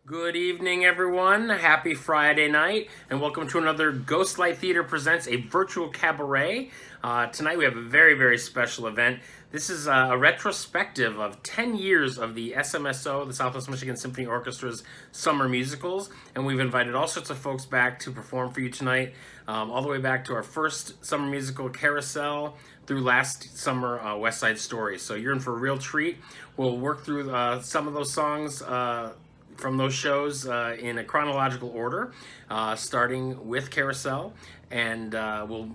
Good evening, everyone. Happy Friday night, and welcome to another GhostLight Theater Presents a virtual cabaret. Tonight we have a very, very special event. This is a retrospective of 10 years of the SMSO, the Southwest Michigan Symphony Orchestra's summer musicals, and we've invited all sorts of folks back to perform for you tonight, all the way back to our first summer musical, Carousel, through last summer, West Side Story. So you're in for a real treat. We'll work through some of those songs from those shows in a chronological order, starting with Carousel, and we'll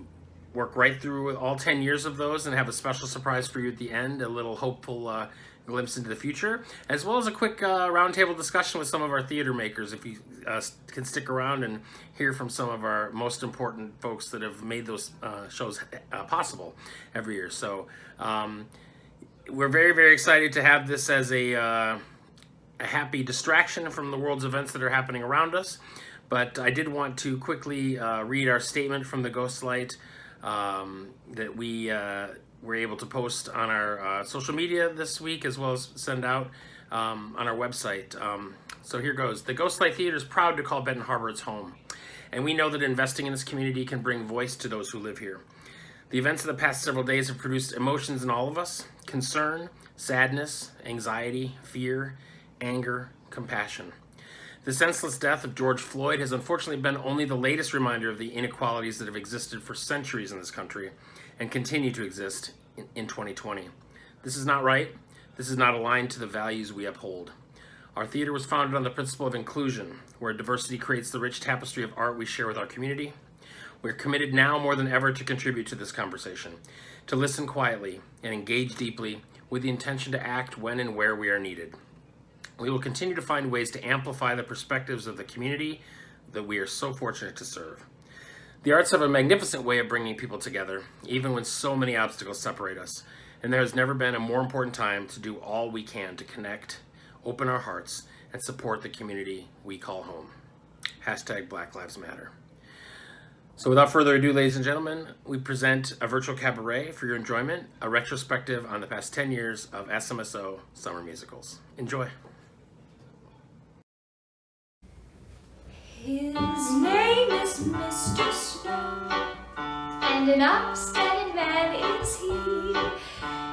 work right through all 10 years of those and have a special surprise for you at the end, a little hopeful glimpse into the future, as well as a quick roundtable discussion with some of our theater makers, if you can stick around and hear from some of our most important folks that have made those shows possible every year. So we're very, very excited to have this as a happy distraction from the world's events that are happening around us. But I did want to quickly read our statement from the GhostLight that we were able to post on our social media this week, as well as send out on our website. So here goes. The GhostLight Theater is proud to call Benton Harbor its home, and we know that investing in this community can bring voice to those who live here. The events of the past several days have produced emotions in all of us: concern, sadness, anxiety, fear, anger, compassion. The senseless death of George Floyd has unfortunately been only the latest reminder of the inequalities that have existed for centuries in this country and continue to exist in 2020. This is not right. This is not aligned to the values we uphold. Our theater was founded on the principle of inclusion, where diversity creates the rich tapestry of art we share with our community. We're committed now more than ever to contribute to this conversation, to listen quietly and engage deeply with the intention to act when and where we are needed. We will continue to find ways to amplify the perspectives of the community that we are so fortunate to serve. The arts have a magnificent way of bringing people together, even when so many obstacles separate us, and there has never been a more important time to do all we can to connect, open our hearts, and support the community we call home. Hashtag Black Lives Matter. So without further ado, ladies and gentlemen, we present a virtual cabaret for your enjoyment, a retrospective on the past 10 years of SMSO summer musicals. Enjoy. His name is Mr. Snow, and an upstanding man is he.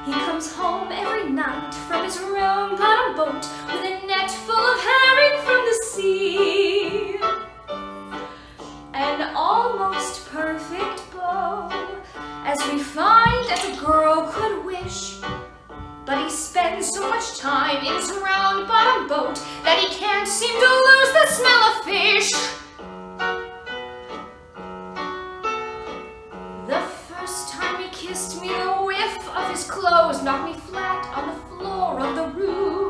He comes home every night from his round-bottom boat with a net full of herring from the sea. An almost perfect beau, as refined as a girl could wish. But he spends so much time in his round-bottom boat that he can't seem to lose the smell of fish. The first time he kissed me, the whiff of his clothes knocked me flat on the floor of the room.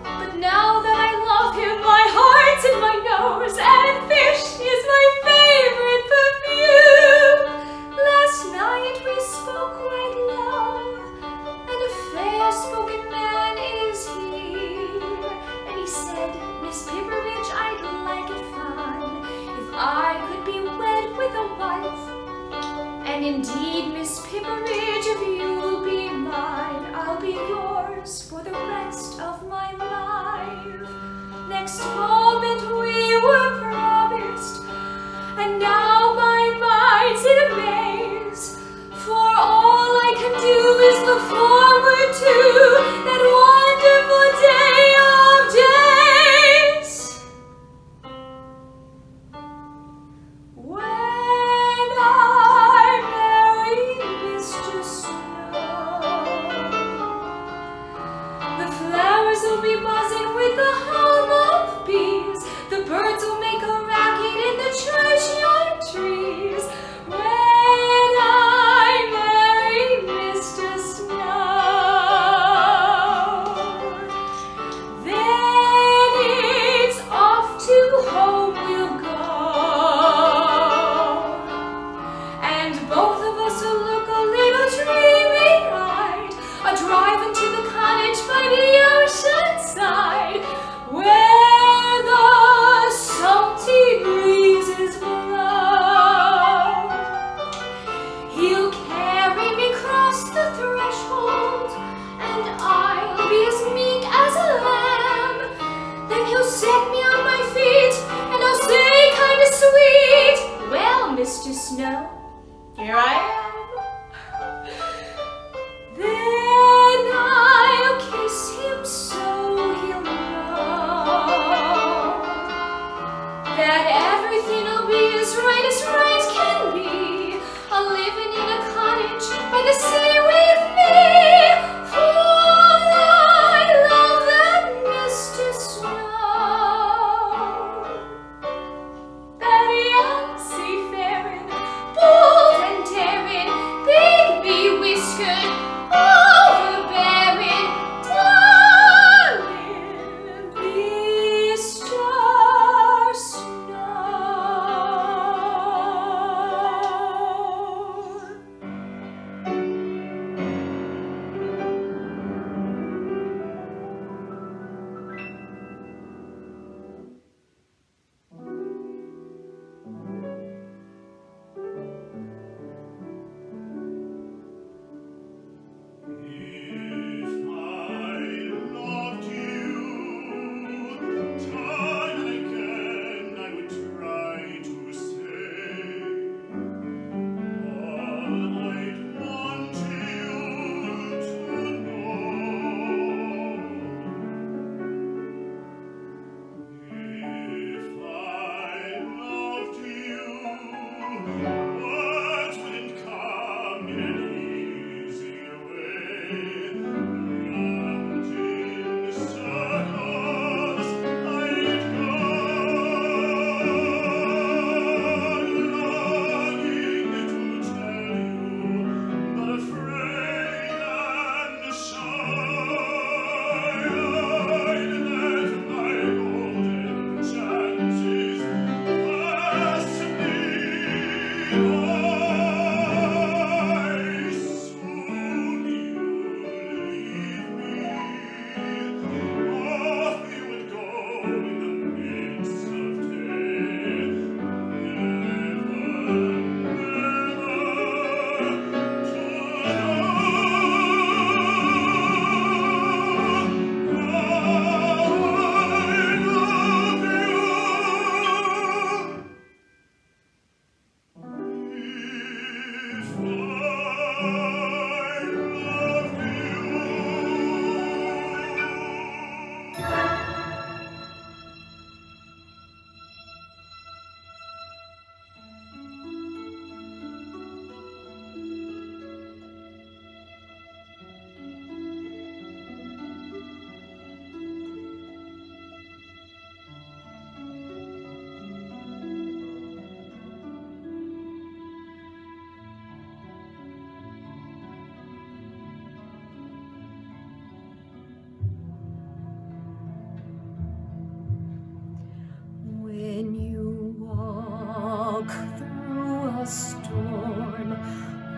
But now that I love him, my heart's in my nose, and fish is my favorite perfume. Last night we spoke quite low, and a fair-spoken man is here. And he said, Miss Pipperidge, I'd like it fine if I could be wed with a wife. And indeed, Miss Pipperidge, if you'll be mine,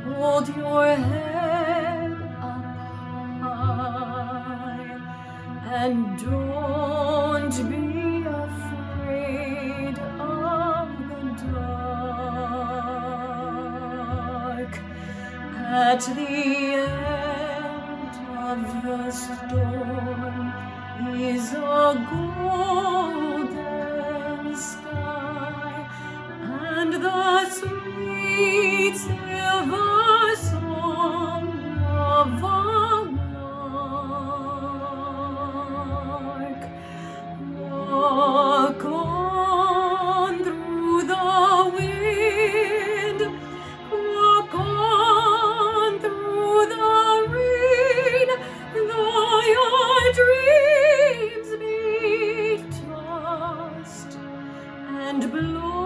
Hold your head up high and don't be afraid of the dark. At the end of the storm is a golden sky and the sweet silver song of a lark. Walk on through the wind, walk on through the rain, though your dreams be tossed and blown.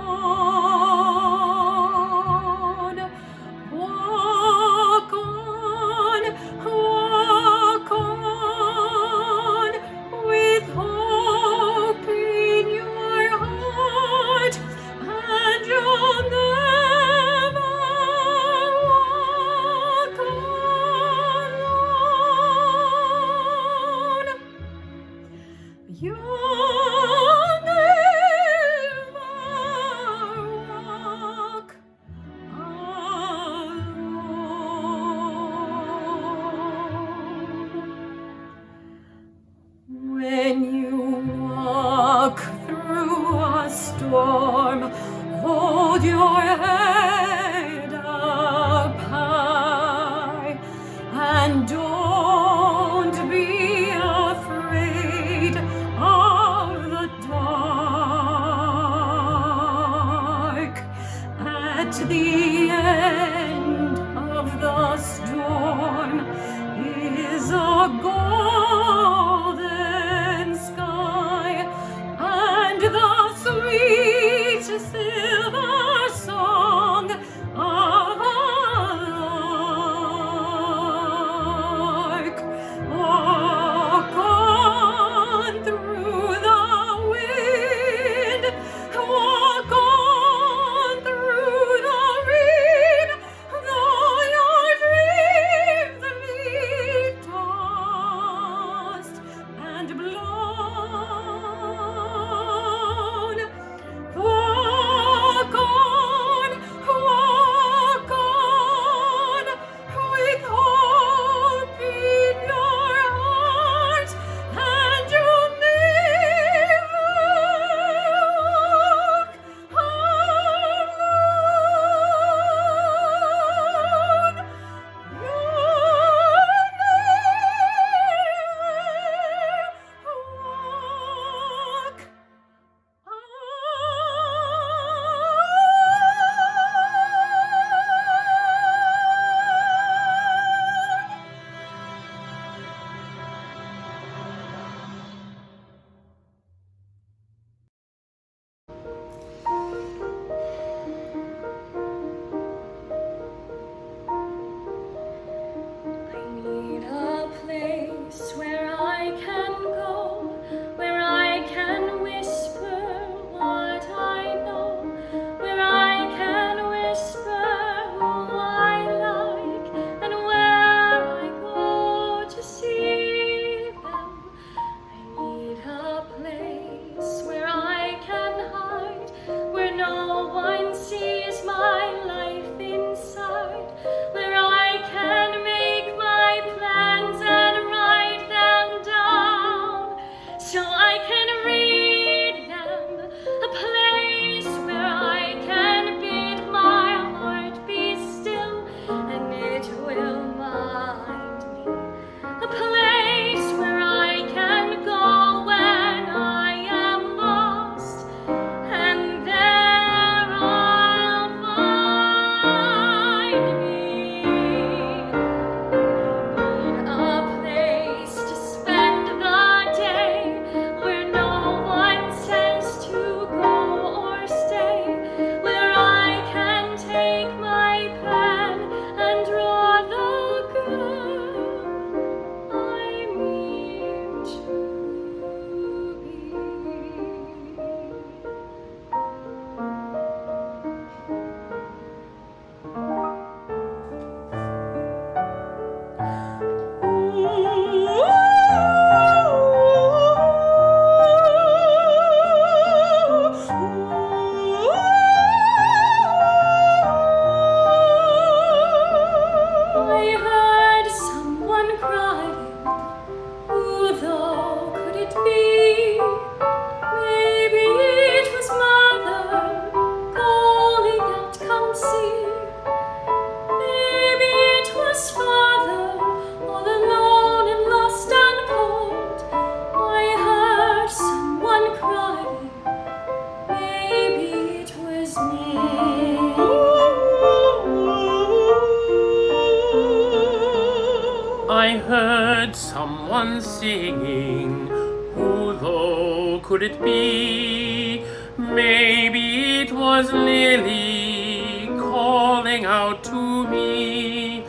I heard someone singing. Who though could it be? Maybe it was Lily calling out to me.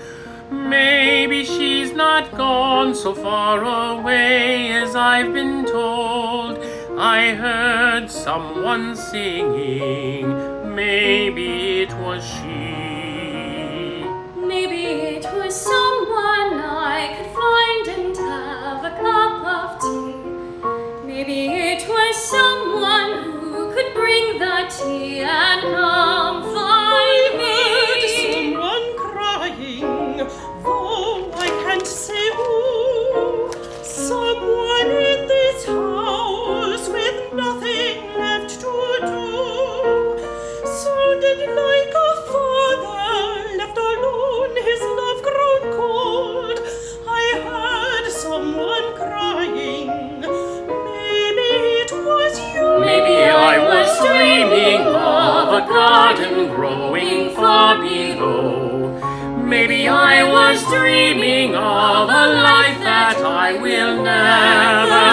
Maybe she's not gone so far away as I've been told. I heard someone singing. Maybe it was she. Maybe it was someone I could find and have a cup of tea. Maybe it was someone who could bring the tea and come find me. Someone crying, though I can't say who. Someone in this house with nothing left to do. Sounded like a father left alone, his love grown cold. I heard someone crying. Maybe it was you. Maybe I was dreaming of a garden growing far below. Maybe I was dreaming of a life that I will never.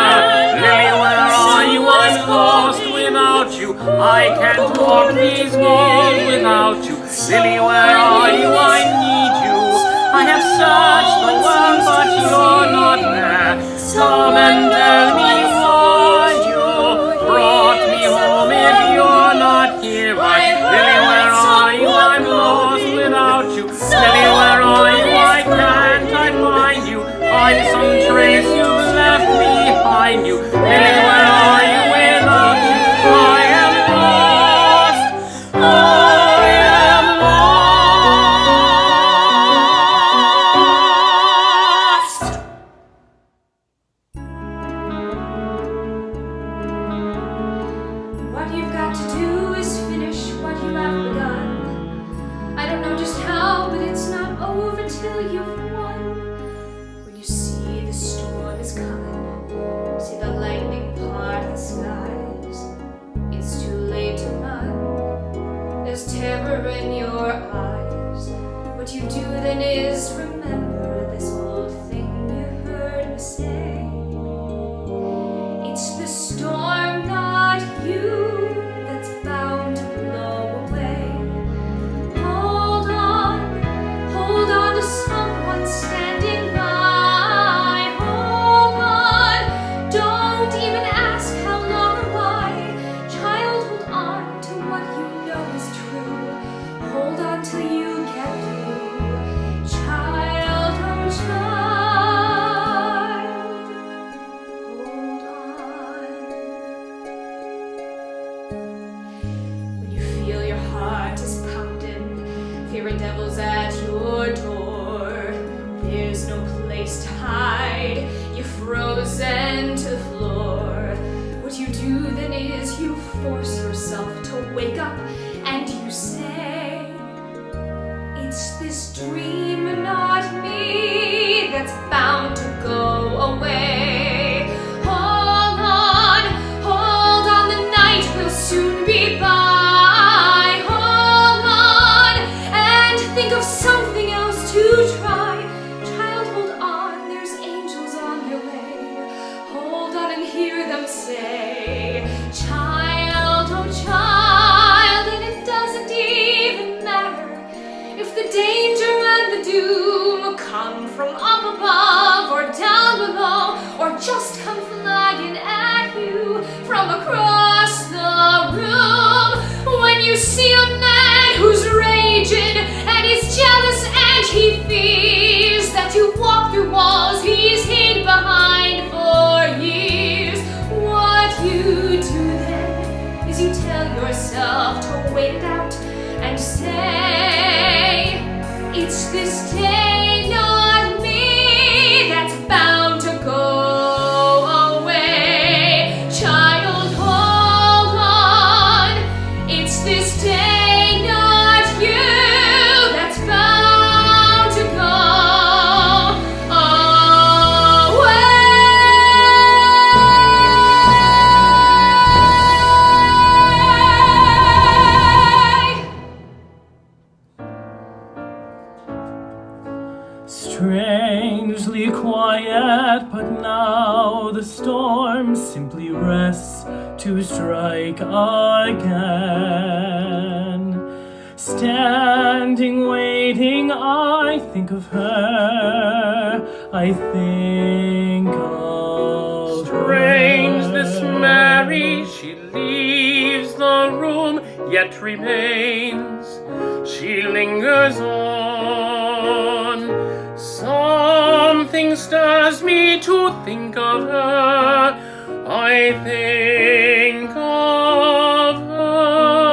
Lily, where are you? I'm lost without you. I can't walk these walls without you. Lily, where are you? I need you. I have searched the world, but you're not there. Come and tell me why you brought me home if you're not here. Lily, where are you? I'm lost without you. Lily, where are you? Why can't I find you? Find some trace you've left behind you. Lily, where are you without you? I am lost. I am lost. What you've got to do is finish what you have begun. I don't know just how, but it's not over till you've won. When you see the storm is coming, see the lightning part the skies, it's too late to run. There's terror in your eyes. What you do then is remember this old thing you heard me say. It's the storm, not you, that's bound to blow away. Hold on to someone standing by. Hold on, don't even ask how long or why. Child, hold on to what you know is true. Hold on till you get through. Child, oh child, hold on. When you feel your heart is pounding, fear and devils at your door, there's no place to hide, you're frozen to the floor. What you do then is you force yourself to wake up and you say, it's this dream, not me, that's bound to go away. Hold on, the night will soon be by. Hold on, and think of something else to try. Child, hold on, there's angels on their way. Hold on and hear them say, child, oh child, and it doesn't even matter if the danger and the doom come from up above or down below, or just come flying at you from across the room. When you see a man who's raging and he's jealous and he fears that you walk through walls he's hid behind for years, what you do then is you tell yourself to wait it out and say, it's this day, not me. Strangely quiet, but now the storm simply rests to strike again. Standing, waiting, I think of her, I think of Strange her. this Mary, she leaves the room, yet remains. She lingers on. Something stirs me to think of her. I think of her.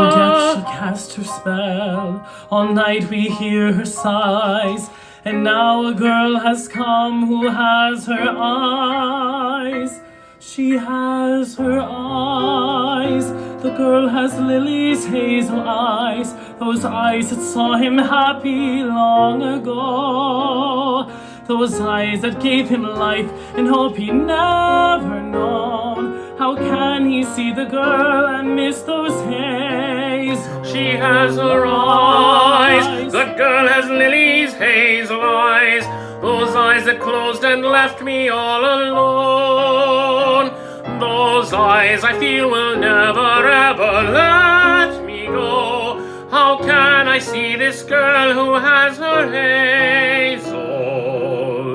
Forget she cast her spell. All night we hear her sighs. And now a girl has come who has her eyes. She has her eyes. The girl has Lily's hazel eyes. Those eyes that saw him happy long ago. Those eyes that gave him life and hope he never known. How can he see the girl and miss those hazel? She has her eyes. The girl has Lily's hazel eyes. Those eyes that closed and left me all alone. Those eyes I feel will never ever let me go. How can I see this girl who has her hazel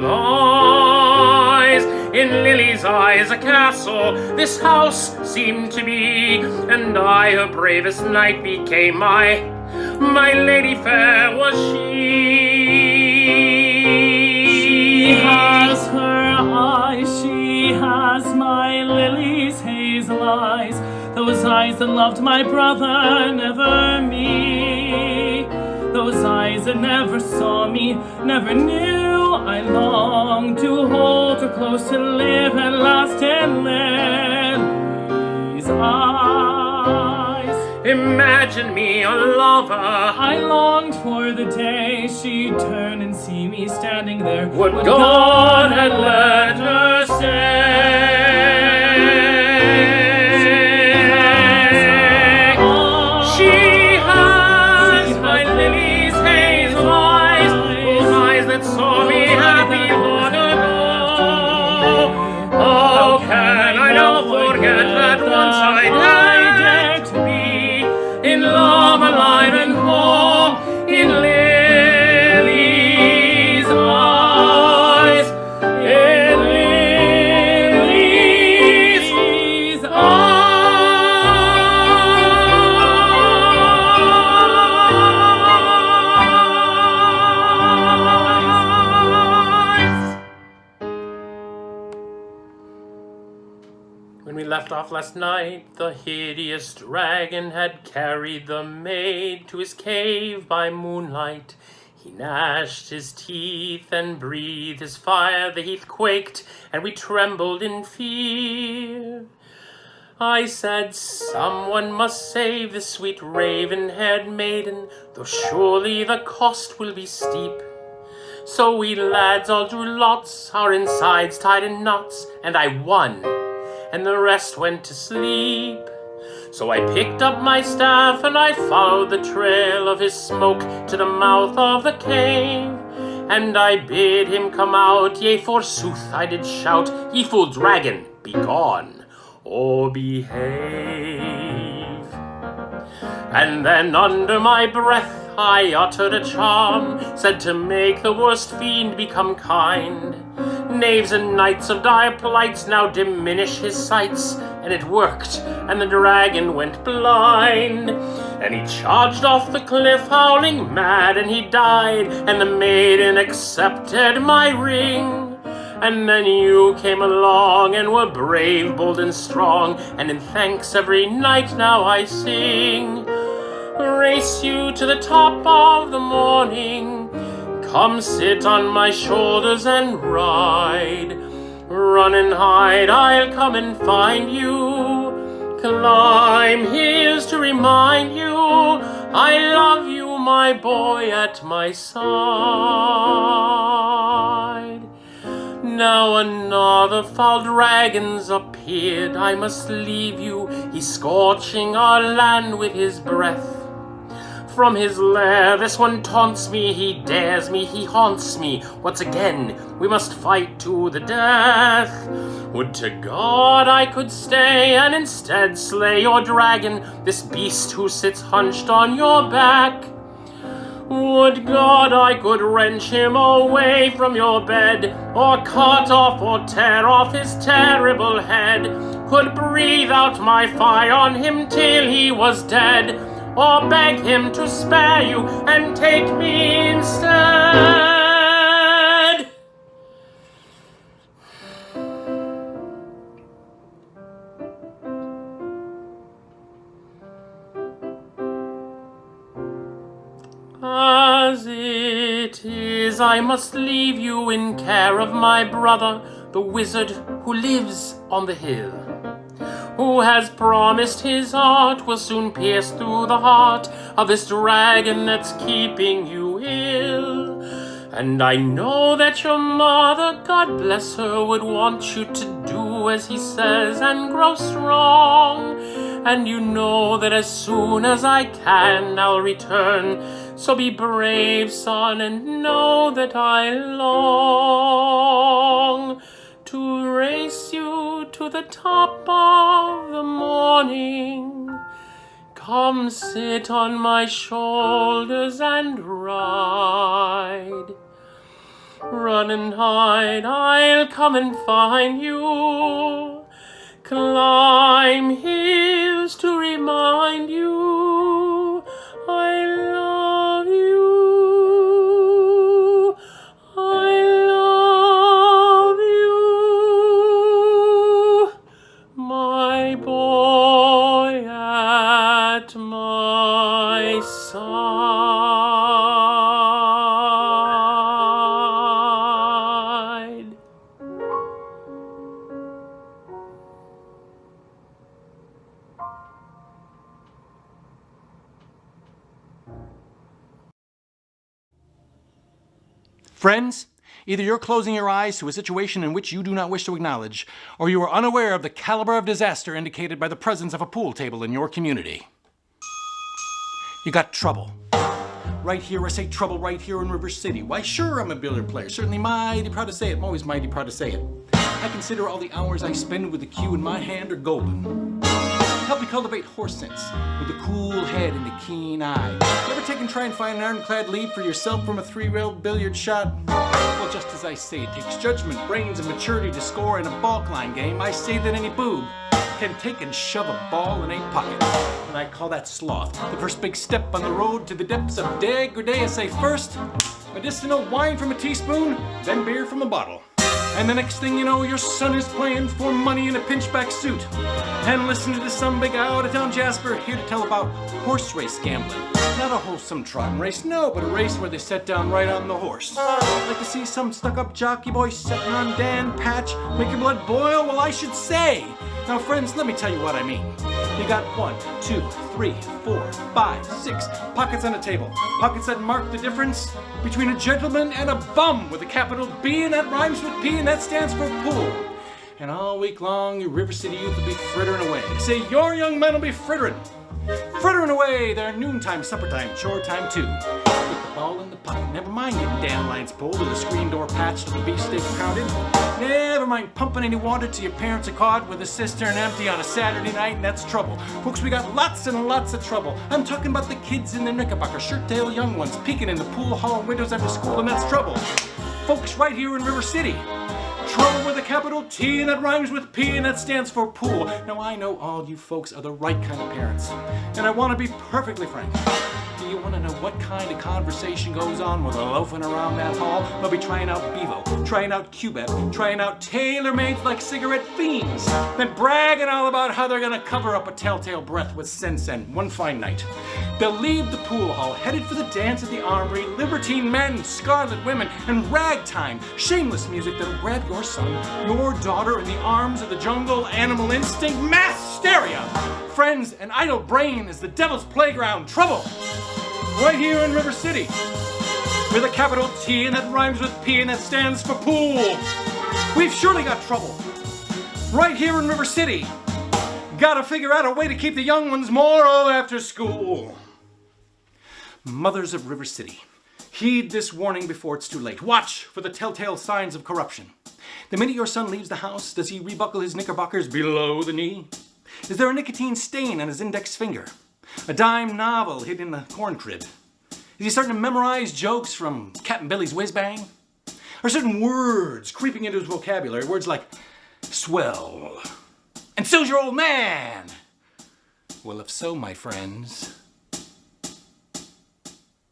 eyes? In Lily's eyes a castle this house seemed to be, and I, her bravest knight, became my lady fair was she. She has her eyes, she has my Lily's hazel eyes. Those eyes that loved my brother, never me. Those eyes that never saw me, never knew I longed to hold her close, to live at last in Lily's eyes. Imagine me a lover. I longed for the day she'd turn and see me standing there. Would God had let her stay. She has my Lily's hazel eyes, those eyes that saw me happy long ago. How can I now forget that once I dared to be in love, alive and whole, in Lily's eyes, in Lily's eyes. When we left off last night, the hideous dragon had carried the maid to his cave by moonlight. He gnashed his teeth and breathed his fire. The heath quaked, and we trembled in fear. I said, someone must save the sweet raven-haired maiden, though surely the cost will be steep. So we lads all drew lots, our insides tied in knots, and I won, and the rest went to sleep. So I picked up my staff and I followed the trail of his smoke to the mouth of the cave. And I bid him come out, yea, forsooth I did shout, ye fool dragon, be gone, or behave. And then under my breath I uttered a charm, said to make the worst fiend become kind. Knaves and knights of dire plights now diminish his sights, and it worked, and the dragon went blind. And he charged off the cliff, howling mad, and he died, and the maiden accepted my ring. And then you came along, and were brave, bold, and strong, and in thanks every night now I sing. Race you to the top of the morning, come sit on my shoulders and ride. Run and hide, I'll come and find you. Climb hills to remind you I love you, my boy, at my side. Now another foul dragon's appeared. I must leave you, he's scorching our land with his breath. from his lair. This one taunts me, he dares me, he haunts me. Once again, we must fight to the death. Would to God I could stay and instead slay your dragon, this beast who sits hunched on your back. Would God I could wrench him away from your bed, or cut off or tear off his terrible head, could breathe out my fire on him till he was dead, or beg him to spare you and take me instead. As it is, I must leave you in care of my brother, the wizard who lives on the hill, who has promised his art will soon pierce through the heart of this dragon that's keeping you ill. And I know that your mother, God bless her, would want you to do as he says and grow strong. And you know that as soon as I can, I'll return. So be brave, son, and know that I long to race you to the top of the morning. Come sit on my shoulders and ride. Run and hide, I'll come and find you. Climb hills to remind you I love you. I love you, my boy at my side. Friends, either you're closing your eyes to a situation in which you do not wish to acknowledge, or you are unaware of the caliber of disaster indicated by the presence of a pool table in your community. You got trouble. Right here, I say trouble right here in River City. Why, sure, I'm a billiard player. Certainly mighty proud to say it. I'm always mighty proud to say it. I consider all the hours I spend with the cue in my hand are golden. Help me cultivate horse sense with a cool head and a keen eye. You ever take and try and find an ironclad lead for yourself from a 3-railed billiard shot? Well, just as I say it takes judgment, brains, and maturity to score in a balk line game, I say that any boob can take and shove a ball in a pocket. And I call that sloth. The first big step on the road to the depths of degradé. I say first, medicinal wine from a teaspoon, then beer from a bottle. And the next thing you know, your son is playing for money in a pinchback suit. And listen to some big out-of-town Jasper here to tell about horse race gambling. Not a wholesome trotting race, no, but a race where they set down right on the horse. Like to see some stuck-up jockey boy setting on Dan Patch, make your blood boil? Well, I should say. Now, friends, let me tell you what I mean. You got 1, 2, 3, 4, 5, 6 pockets on a table. Pockets that mark the difference between a gentleman and a bum with a capital B, and that rhymes with P, and that stands for pool. And all week long, your River City youth will be frittering away. Say your young men will be frittering away their noontime, supper time, chore time too. Put the ball in the pocket. Never mind getting dandelions pulled or the screen door patched or the beefsteak pounded. Never mind pumping any water till your parents are caught with a cistern empty on a Saturday night, and that's trouble. Folks, we got lots and lots of trouble. I'm talking about the kids in their knickerbocker, shirt-tail young ones peeking in the pool hall windows after school, and that's trouble. Folks, right here in River City. Trouble with a capital T, and that rhymes with P, and that stands for pool. Now, I know all you folks are the right kind of parents, and I want to be perfectly frank. Do you want to know what kind of conversation goes on while they're loafing around that hall? They'll be trying out Bevo, trying out Cubet, trying out tailor-made like cigarette fiends, then bragging all about how they're going to cover up a telltale breath with Sen-Sen one fine night. They'll leave the pool hall, headed for the dance at the armory, libertine men, scarlet women, and ragtime, shameless music that'll grab your son, your daughter in the arms of the jungle, animal instinct, mass hysteria. Friends, an idle brain is the devil's playground. Trouble! Right here in River City. With a capital T, and that rhymes with P, and that stands for pool. We've surely got trouble. Right here in River City. Gotta figure out a way to keep the young ones moral after school. Mothers of River City, heed this warning before it's too late. Watch for the telltale signs of corruption. The minute your son leaves the house, does he rebuckle his knickerbockers below the knee? Is there a nicotine stain on his index finger? A dime novel hidden in the corn crib? Is he starting to memorize jokes from Captain Billy's Whiz Bang? Are certain words creeping into his vocabulary? Words like swell and so's your old man. Well, if so, my friends,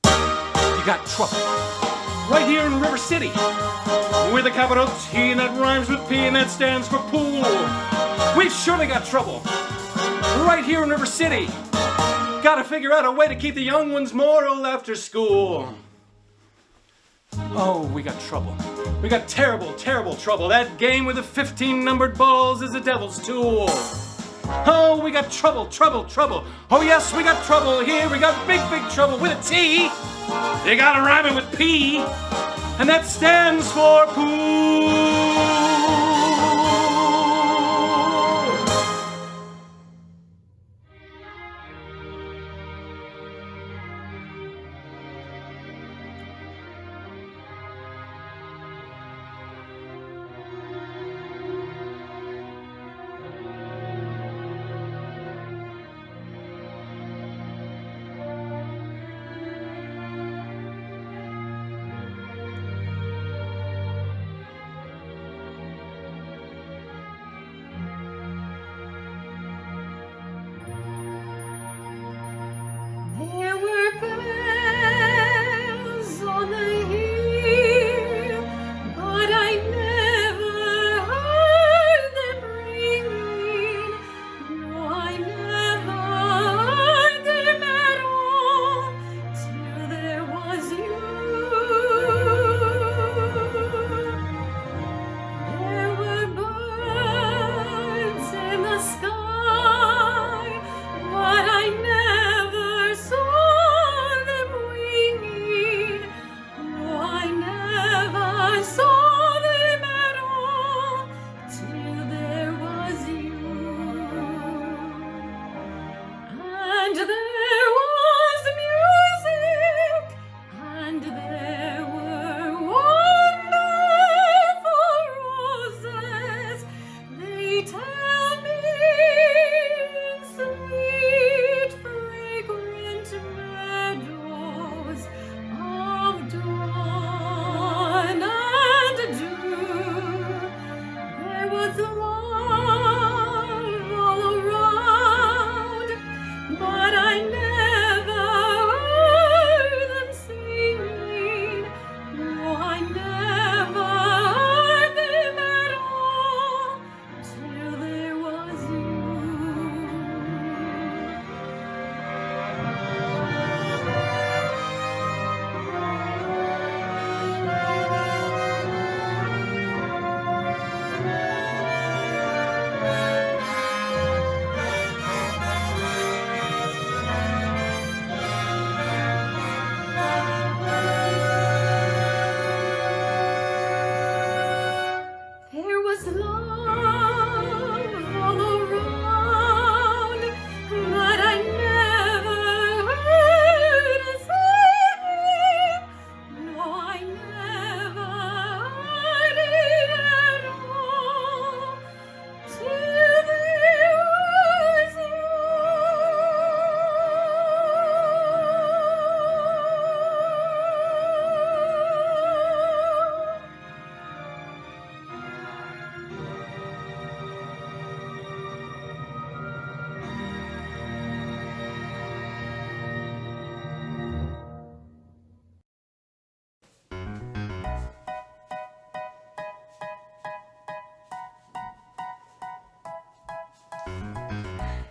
you got trouble. Right here in River City. With a capital T that rhymes with P and that stands for pool. We've surely got trouble. Right here in River City. Gotta figure out a way to keep the young ones moral after school. Oh, we got trouble. We got terrible, terrible trouble. That game with the 15 numbered balls is the devil's tool. Oh, we got trouble, trouble, trouble. Oh yes, we got trouble here. We got big, big trouble with a T. You gotta rhyme it with P. And that stands for pool.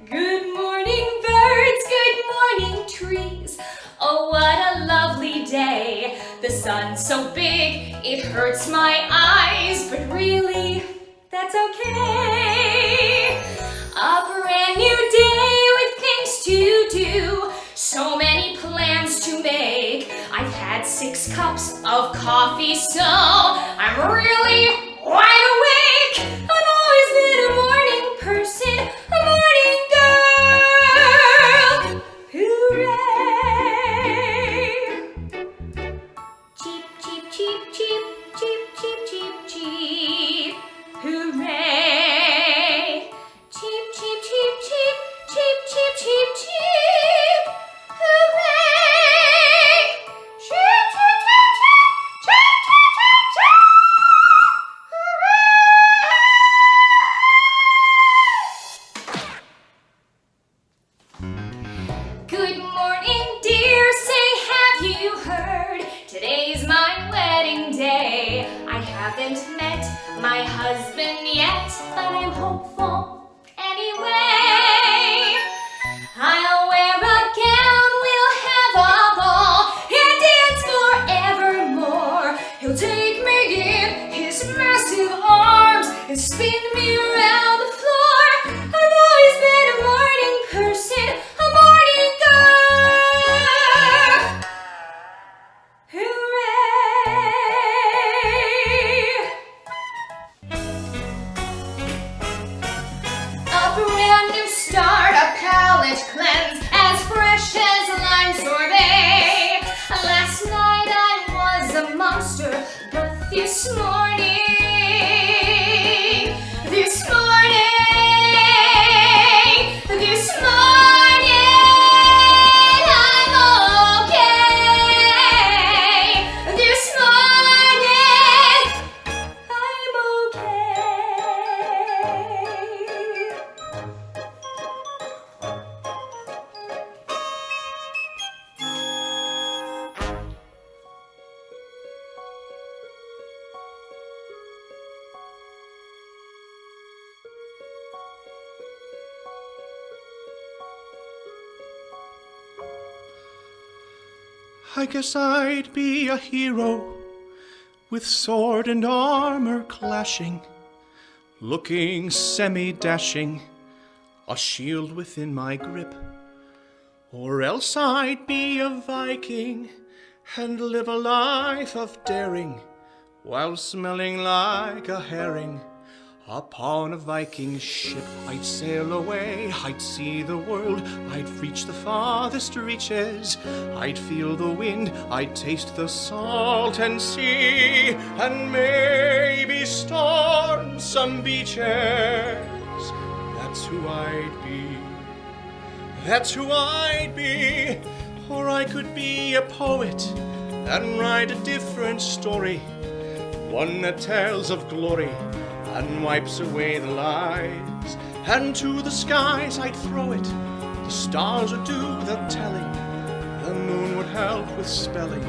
Good morning, birds. Good morning, trees. Oh, what a lovely day. The sun's so big, it hurts my eyes, but really, that's okay. A brand new day with things to do. So many plans to make. I've had 6 cups of coffee, so I'm really wide awake. I've always been a morning person, a morning girl. Hooray! cheep, cheep, cheep, cheep, cheep, cheep. Hooray! Cheep, cheep, cheep, cheep, cheep, cheep, cheep, cheep. Hooray! Cheep, cheep, cheep, cheep, cheep, cheep, cheep, cheep. Good morning, dear. Say, have you heard? Today's my wedding day. I haven't met my husband yet, but I'm hopeful anyway. I'll wear a gown, we'll have a ball, and dance forevermore. He'll take me in his massive arms and spin me around the floor. I've always been a morning person, a morning girl. Hooray! A brand new start, a palate cleanse, as fresh as lime sorbet. Last night I was a monster, but this morning, I'm okay. This morning, I'm I guess I'd be a hero with sword and armor clashing, looking semi-dashing, a shield within my grip. Or else I'd be a Viking and live a life of daring, while smelling like a herring upon a Viking ship. I'd sail away, I'd see the world, I'd reach the farthest reaches. I'd feel the wind, I'd taste the salt and sea, and maybe storm some beaches. That's who I'd be. That's who I'd be. Or I could be a poet and write a different story, one that tells of glory and wipes away the lies. And to the skies I'd throw it. The stars would do the telling. The moon would help with spelling.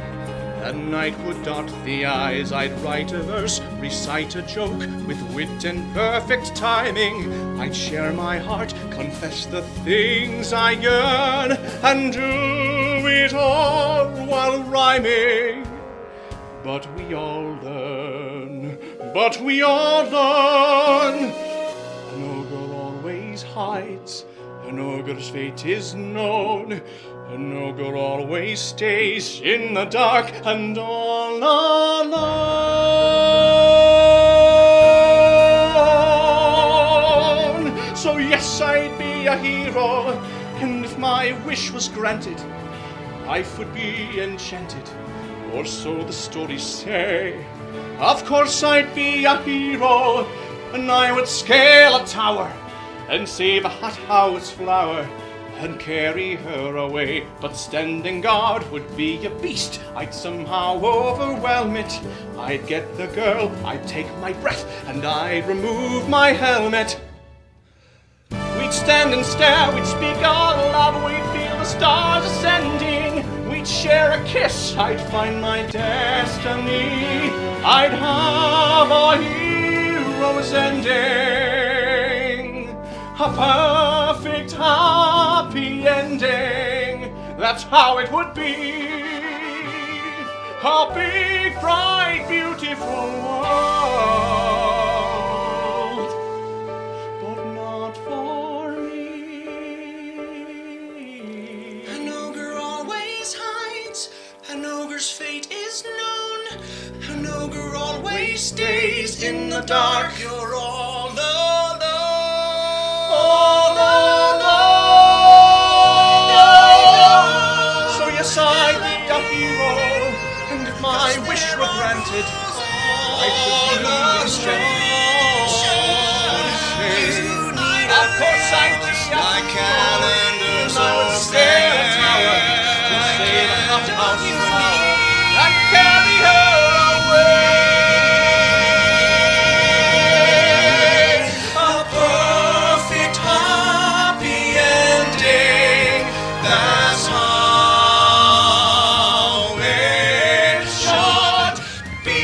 And night would dot the eyes. I'd write a verse, recite a joke with wit and perfect timing. I'd share my heart, confess the things I yearn, and do it all while rhyming. But we all learn. But we all learn. An ogre always hides. An ogre's fate is known. An ogre always stays in the dark and all alone. So yes, I'd be a hero, and if my wish was granted, life would be enchanted, or so the stories say. Of course I'd be a hero, and I would scale a tower and save a hothouse flower and carry her away. But standing guard would be a beast. I'd somehow overwhelm it. I'd get the girl, I'd take my breath, and I'd remove my helmet. We'd stand and stare, we'd speak our love, we'd feel the stars ascending. We'd share a kiss, I'd find my destiny. I'd have a hero's ending, a perfect happy ending. That's how it would be. A big, bright, beautiful world, but not for me. An ogre always hides. An ogre's fate is known. An ogre always stays in the dark. You're all alone. All alone. So yes, I'd be a hero, and if my wish were granted, wanted. Life would be of course I'd be my calendar's I would stay in a tower to save a hothouse flower and carry her away. A perfect happy ending, that's how it should be.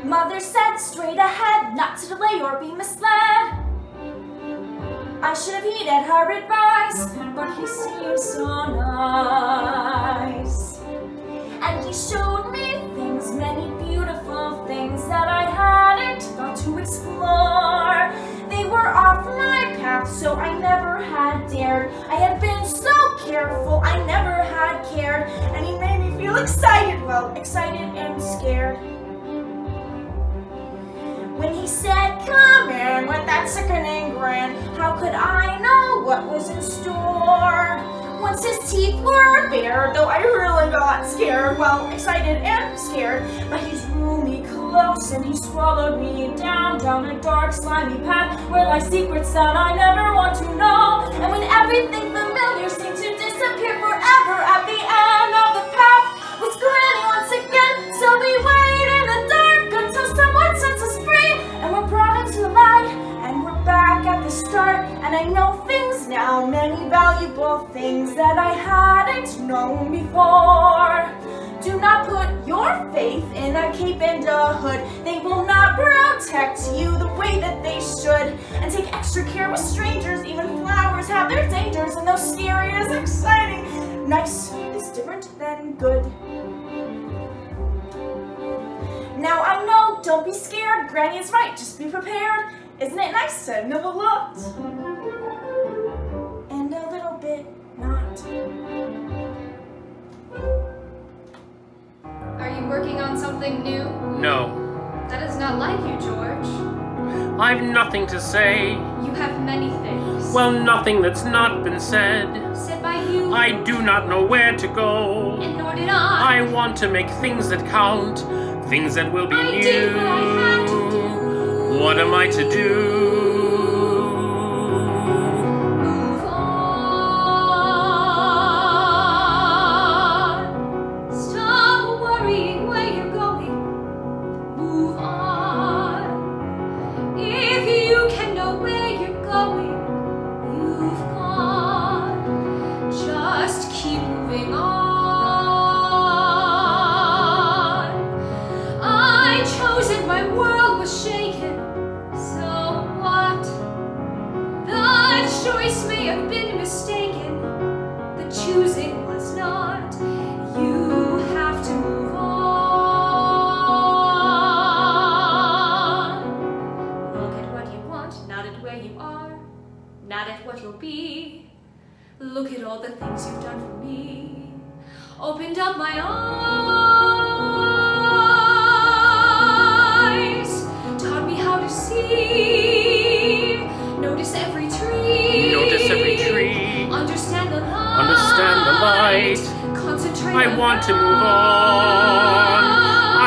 Mother said straight ahead, not to delay or be misled. I should have heeded her advice, but he seemed so nice. And he showed me things, many beautiful things that I hadn't thought to explore. They were off my path, so I never had dared. I had been so careful, I never had cared. And he made me feel excited, well, excited and scared. When he said, come in, with that sickening grin, how could I know what was in store? Once his teeth were bare, though I really got scared, well, excited and scared. But he drew me close and he swallowed me down a dark, slimy path where lie secrets that I never want to know. And when everything familiar seemed to disappear forever at the end of the path was granny once again. So we wait in the dark until someone sets us free, and we're brought into the light, and we're back at the start. And I know things now, many valuable things that I hadn't known before. Do not put your faith in a cape and a hood. They will not protect you the way that they should. And take extra care with strangers. Even flowers have their dangers, and though scary is exciting, nice is different than good. Now I know, don't be scared. Granny is right, just be prepared. Isn't it nice to know a lot? And a little bit not. Are you working on something new? No. That is not like you, George. I've nothing to say. You have many things. Well, nothing that's not been said. Said by you. I do not know where to go. And nor did I. I want to make things that count, things that will be I new. did what I had to do. What am I to do? Move on. Stop worrying where you're going. Move on. If you can know where you're going, you've gone. Just keep moving on. I chose it, my world was shaken. So what? The choice may have been mistaken. The choosing was not. You have to move on. Look at what you want, not at where you are, not at what you'll be. Look at all the things you've done for me. Opened up my eyes, taught me how to see. Notice every tree. Notice every tree. Understand the light. Understand the light. Concentrate. I want to move on.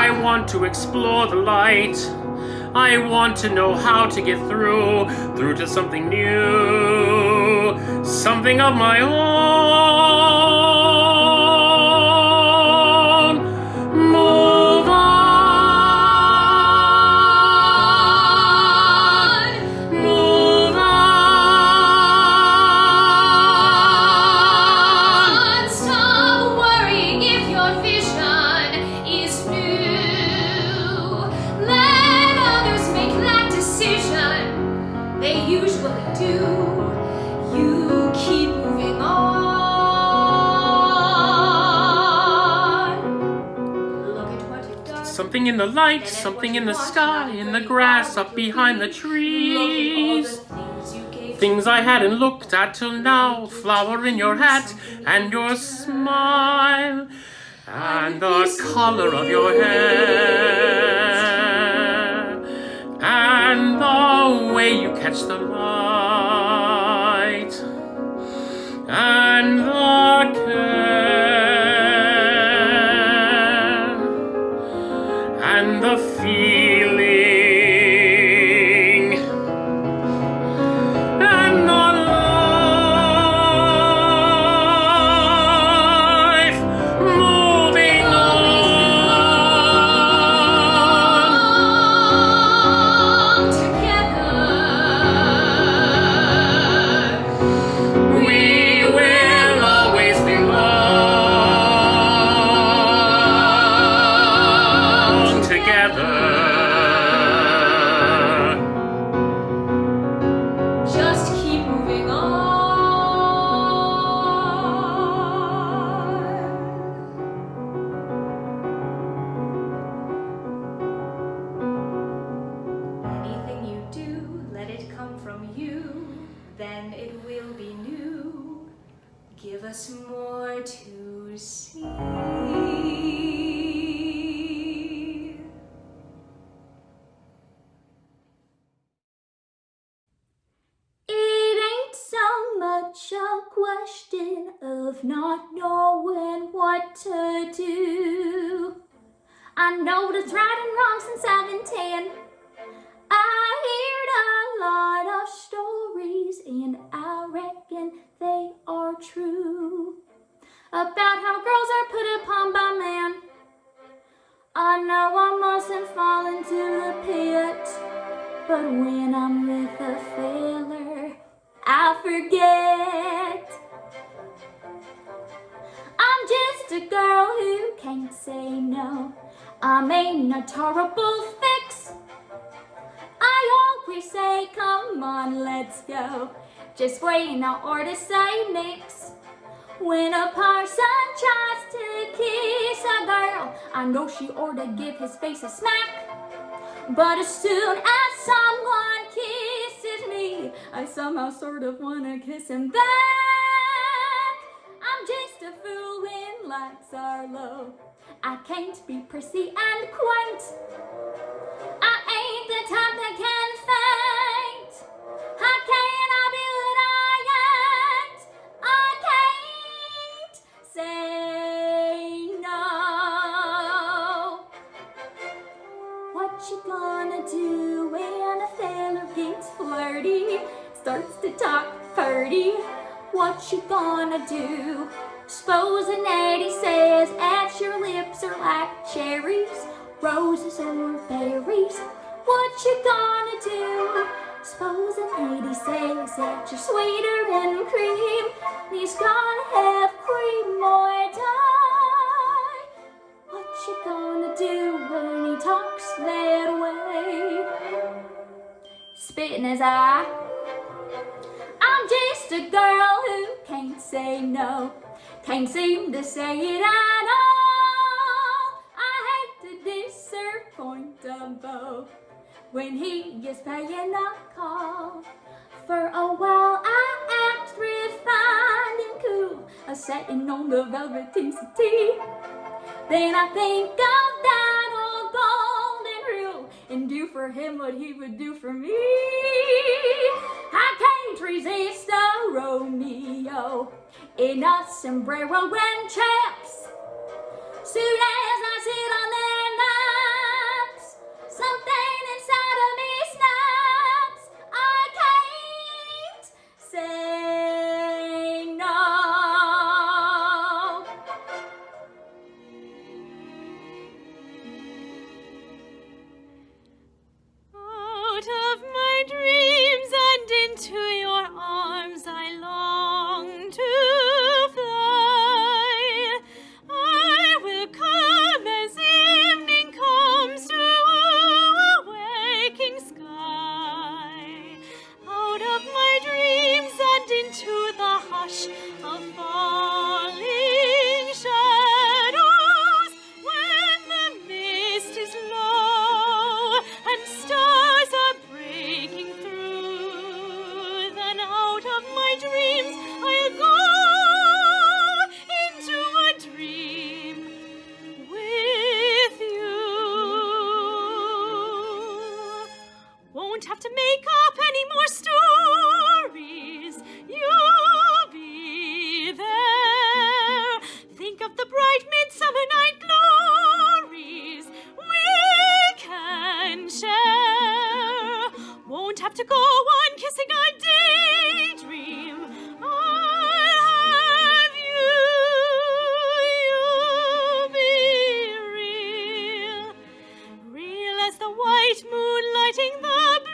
I want to explore the light. I want to know how to get through to something new, something of my own. Move on. Move on. Stop worrying if your vision is new. Let others make that decision. They usually do. You keep moving on. Look at what you've done. Something in the light, something in the sky, in the grass, up behind the trees. Things I hadn't looked at till now, flower in your hat and your smile. and the color of your hair, and the way you catch the light, and the care, and the feeling, and the life moving on together. We will always belong together. Just keep moving on. Anything you do, let it come from you, then it will be new. Give us more to see. It ain't so much a question of not knowing what to do. I know that's right and wrong since 17. I heard a lot of stories and I reckon they are true. About how girls are put upon by men. I know I mustn't fall into the pit, but when I'm with a feller, I forget. I'm just a girl who can't say no. I'm a terrible fix. I always say, come on, let's go. Just waiting out or to say mix. When a person tries to kiss a girl, I know she ought to give his face a smack. But as soon as someone kisses me, I somehow sort of wanna kiss him back. I'm just a fool when lights are low. I can't be prissy and quaint. I ain't the type that can faint. How can I be what I ain't? I can't say no. What you gonna do when a fella gets flirty, starts to talk purty? What you gonna do? Suppose an 80 says at your lips are like cherries, roses or berries. What you gonna do? Suppose an 80 says that you're sweeter than cream, he's gonna have cream or die. What you gonna do when he talks that way? Spit in his eye. I'm just a girl who can't say no, can't seem to say it at all. I hate to disappoint a beau when he is paying a call. For a while I act refined and cool, a setting on the velveteen settee. Then I think of that old golden rule and do for him what he would do for me. I can't resist a Romeo in a sombrero and chaps. Soon as I sit on their laps, something inside of me snaps. I can't say no. Out of my dreams and into your arms I long to fly. I will come as evening comes to a waking sky. Out of my dreams and into the hush of falling shadows, when the mist is low and stars are breaking through. won't have to make up any more stories. You'll be there. Think of the bright midsummer night glories we can share. Won't have to go on kissing a daydream. I'll have you. You'll be real. Real as the white moon lighting the blue.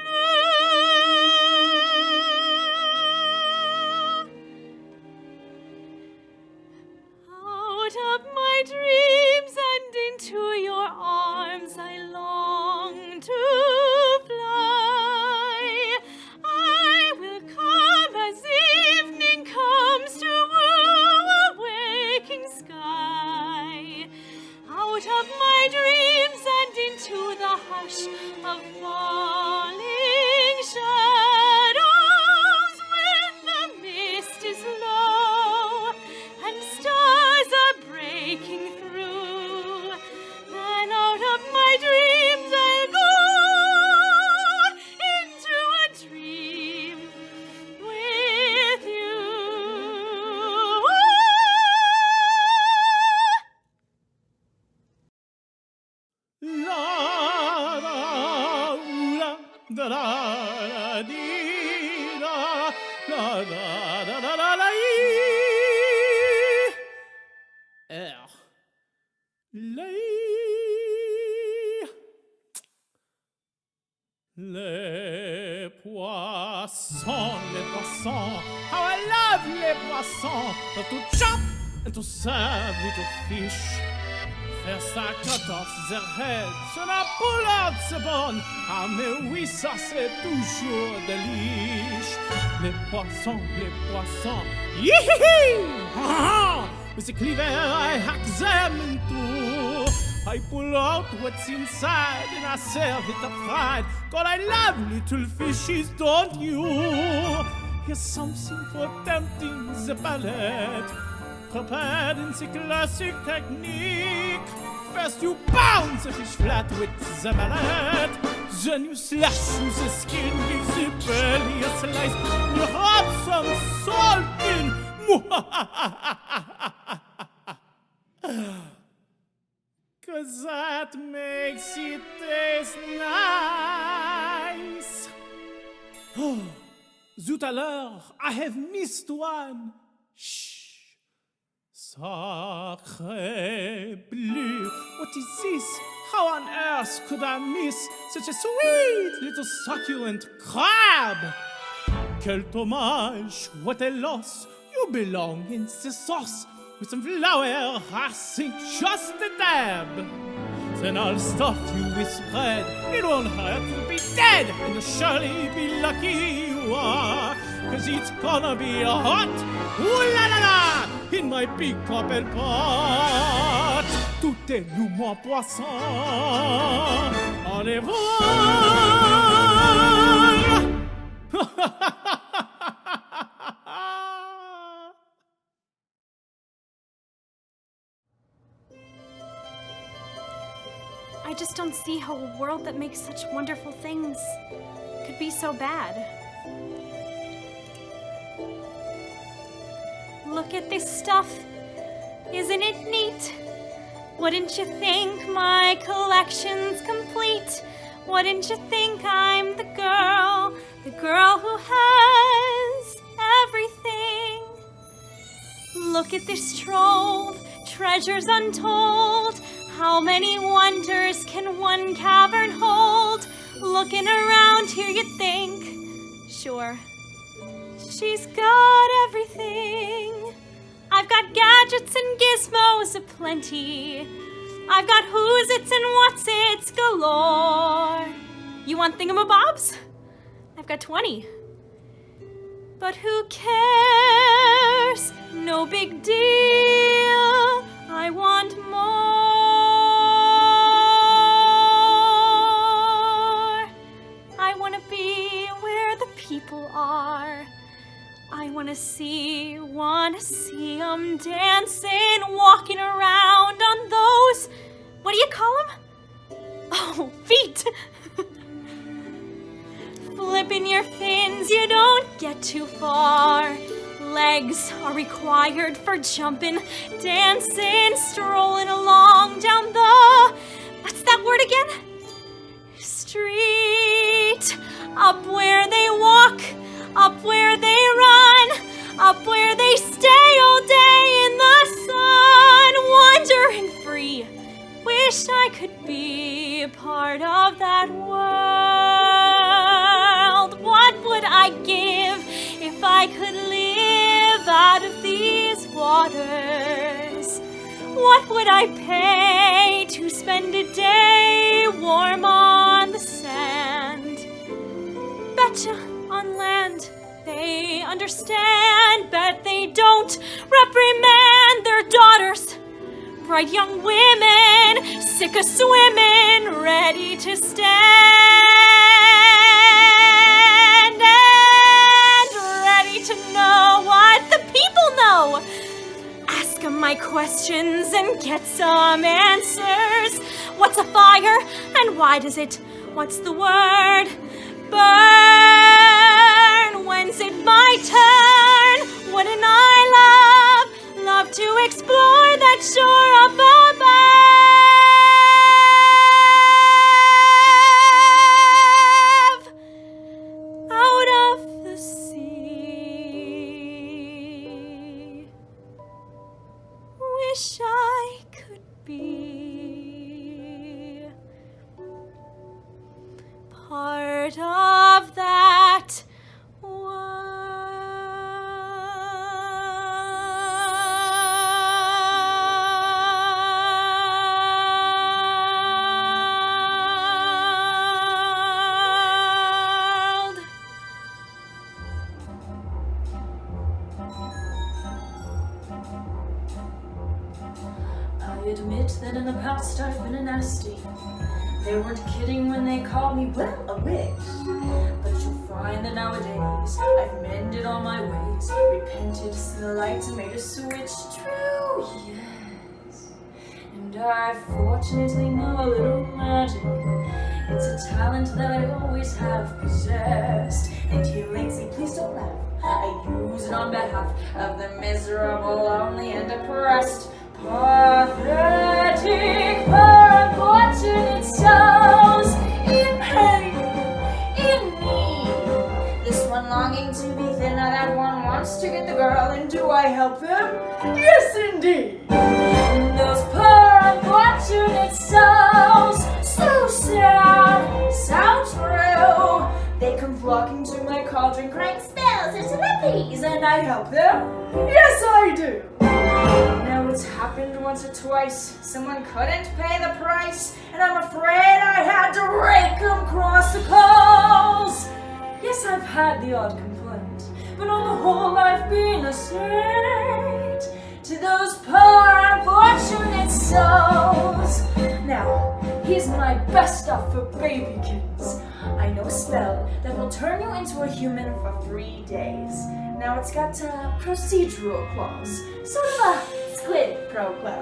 Out of my dreams and into your arms I long to fly. I will come as evening comes to woo a waking sky. Out of my dreams and into the hush of falling shadows when the mist is low and stars are breaking through. Then out of my dreams I'll go into a dream with you. La da la da da dee da la da da da da la R les poissons, how I love les poissons, to chop and to serve little fish. First I cut off their head, so la poulade c'est bon. Ah mais oui, ça c'est toujours délice. Les poissons, yee-hee-hee! Ha-ha! With the cleaver I hack them in two. I pull out what's inside and I serve it up fried. God, I love little fishes, don't you? Here's something for tempting the palate. Prepared in the classic technique. First you pound the fish flat with the mallet. Then you slash through the skin with the belly a slice. You rub some salt in. Cause that makes it taste nice. Oh, zut alors, I have missed one. Shh. Sacre bleu, what is this? How on earth could I miss such a sweet little succulent crab? Quel dommage, what a loss. You belong in the sauce. With some flour, I think just a dab. Then I'll stuff you with spread. It won't hurt, you'll be dead. And you'll surely be lucky you are. Cause it's gonna be hot. Ooh la la la! In my big copper pot. Tout est nous mon poisson. En les vol. I just don't see how a world that makes such wonderful things could be so bad. Look at this stuff. Isn't it neat? Wouldn't you think my collection's complete? Wouldn't you think I'm the girl who has everything? Look at this trove, treasures untold. How many wonders can one cavern hold? Looking around here you'd think, sure, she's got everything. I've got gadgets and gizmos aplenty. I've got who's-its and what's-its galore. You want thingamabobs? I've got 20. But who cares? No big deal. I want more. I want to be where the people are. I wanna see 'em dancing, walking around on those, what do you call 'em? Oh, feet! get too far. Legs are required for jumping, dancing, strolling along down the... what's that word again? Street. Up where they walk, up where they run, up where they stay all day in the sun, wandering free. Wish I could be a part of that world. What would I give if I could live out of these waters? What would I pay to spend a day warm on the sand? Betcha on land they understand, bet they don't reprimand their daughters. Bright young women, sick of swimming, ready to stand and ready to know what the people know. Ask 'em my questions and get some answers. What's a fire and why does it, what's the word? Burn. When's it my turn? Wouldn't I love to explore that shore up above, out of the sea. Wish I could be part of that that in the past I've been a nasty. They weren't kidding when they called me, well, a witch. But you'll find that nowadays I've mended all my ways, repented, seen the light, and made a switch. True, yes. And I fortunately know a little magic. It's a talent that I always have possessed. And you lazy, please don't laugh. I use it on behalf of the miserable, lonely, and depressed. Pathetic, unfortunate souls in pain, in need. This one longing to be thinner, that one wants to get the girl, and do I help them? Yes, indeed. And those poor unfortunate souls, so sad, so true. They come flocking to my cauldron, crying spells and telepathies, and I help them? Yes, I do. Now it's happened once or twice. Someone couldn't pay the price, and I'm afraid I had to rake them across the coals. Yes, I've had the odd complaint, but on the whole I've been a saint to those poor unfortunate souls. Now, here's my best stuff for babykins. I know a spell that will turn you into a human for 3 days. Now it's got a procedural clause, sort of a squid pro quo.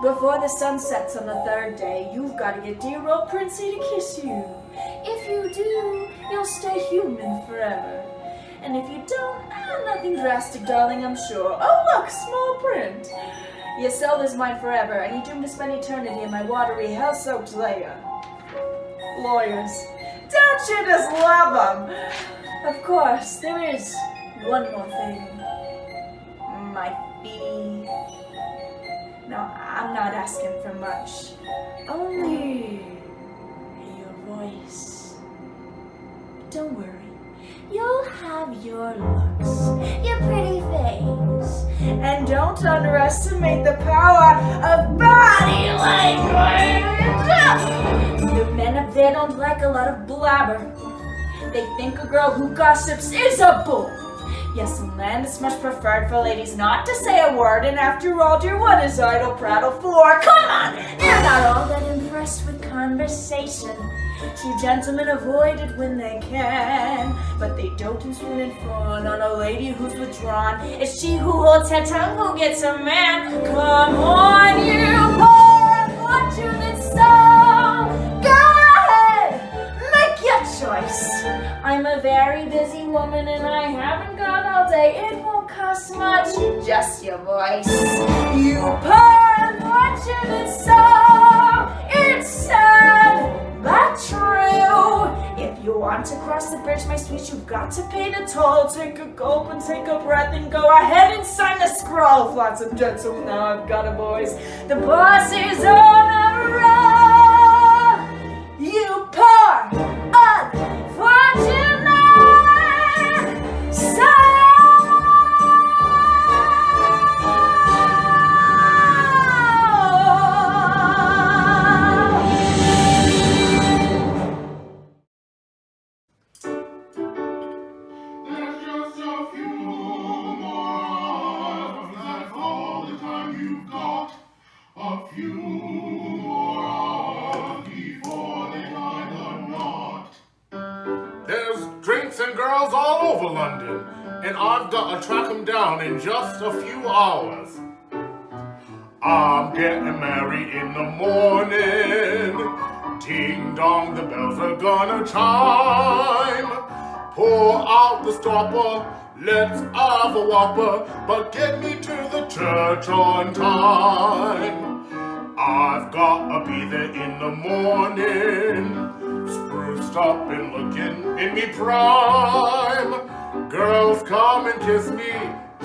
Before the sun sets on the 3rd day, you've got to get dear old Princey to kiss you. If you do, you'll stay human forever. And if you don't, nothing drastic, darling, I'm sure. Oh look, small print. You sell this mine forever, and you're doomed to spend eternity in my watery, hell-soaked lair. Lawyers, don't you just love them? Of course, there is one more thing. My fee. No, I'm not asking for much. Only your voice. Don't worry. You'll have your looks, your pretty face. And don't underestimate the power of body language. The men up there don't like a lot of blabber. They think a girl who gossips is a bull. Yes, in land it's much preferred for ladies not to say a word, and after all, dear, what is idle prattle for? Come on! They're not all that impressed with conversation. True gentlemen avoid it when they can, but they dote and swoon and fawn on a lady who's withdrawn. It's she who holds her tongue who gets a man. Come on, you poor unfortunate soul! Go ahead! Make your choice. I'm a very very busy woman and I haven't got all day. It won't cost much, just your voice. You poor unfortunate soul. It's sad, but true. If you want to cross the bridge, my sweet, you've got to pay the toll. Take a gulp and take a breath and go ahead and sign the scroll. Flotsam jetsam, now I've got a voice. The boss is on a roll. You poor unfortunate soul. And girls all over London, and I've got to track them down in just a few hours. I'm getting married in the morning. Ding dong, the bells are gonna chime. Pour out the stopper, let's have a whopper, but get me to the church on time. I've got to be there in the morning. Spruced up and looking in me prime. Girls come and kiss me,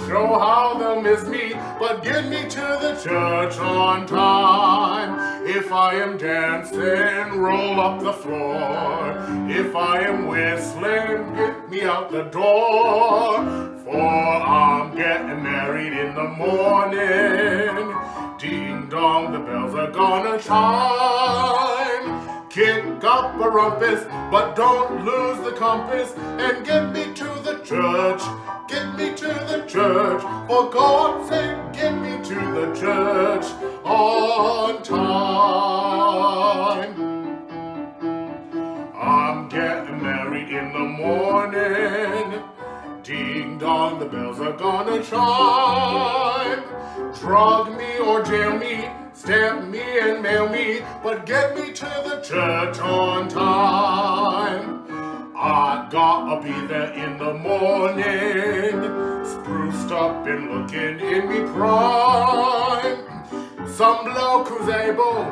show how they'll miss me, but get me to the church on time. If I am dancing, roll up the floor. If I am whistling, get me out the door. For I'm getting married in the morning. Ding dong, the bells are gonna chime. Kick up a rumpus, but don't lose the compass, and get me to the church, get me to the church, for God's sake, get me to the church on time. I'm getting married in the morning. Ding dong, the bells are gonna chime. Drug me or jail me, stamp me and mail me, but get me to the church on time. I gotta be there in the morning, spruced up and looking in me prime. Some bloke who's able,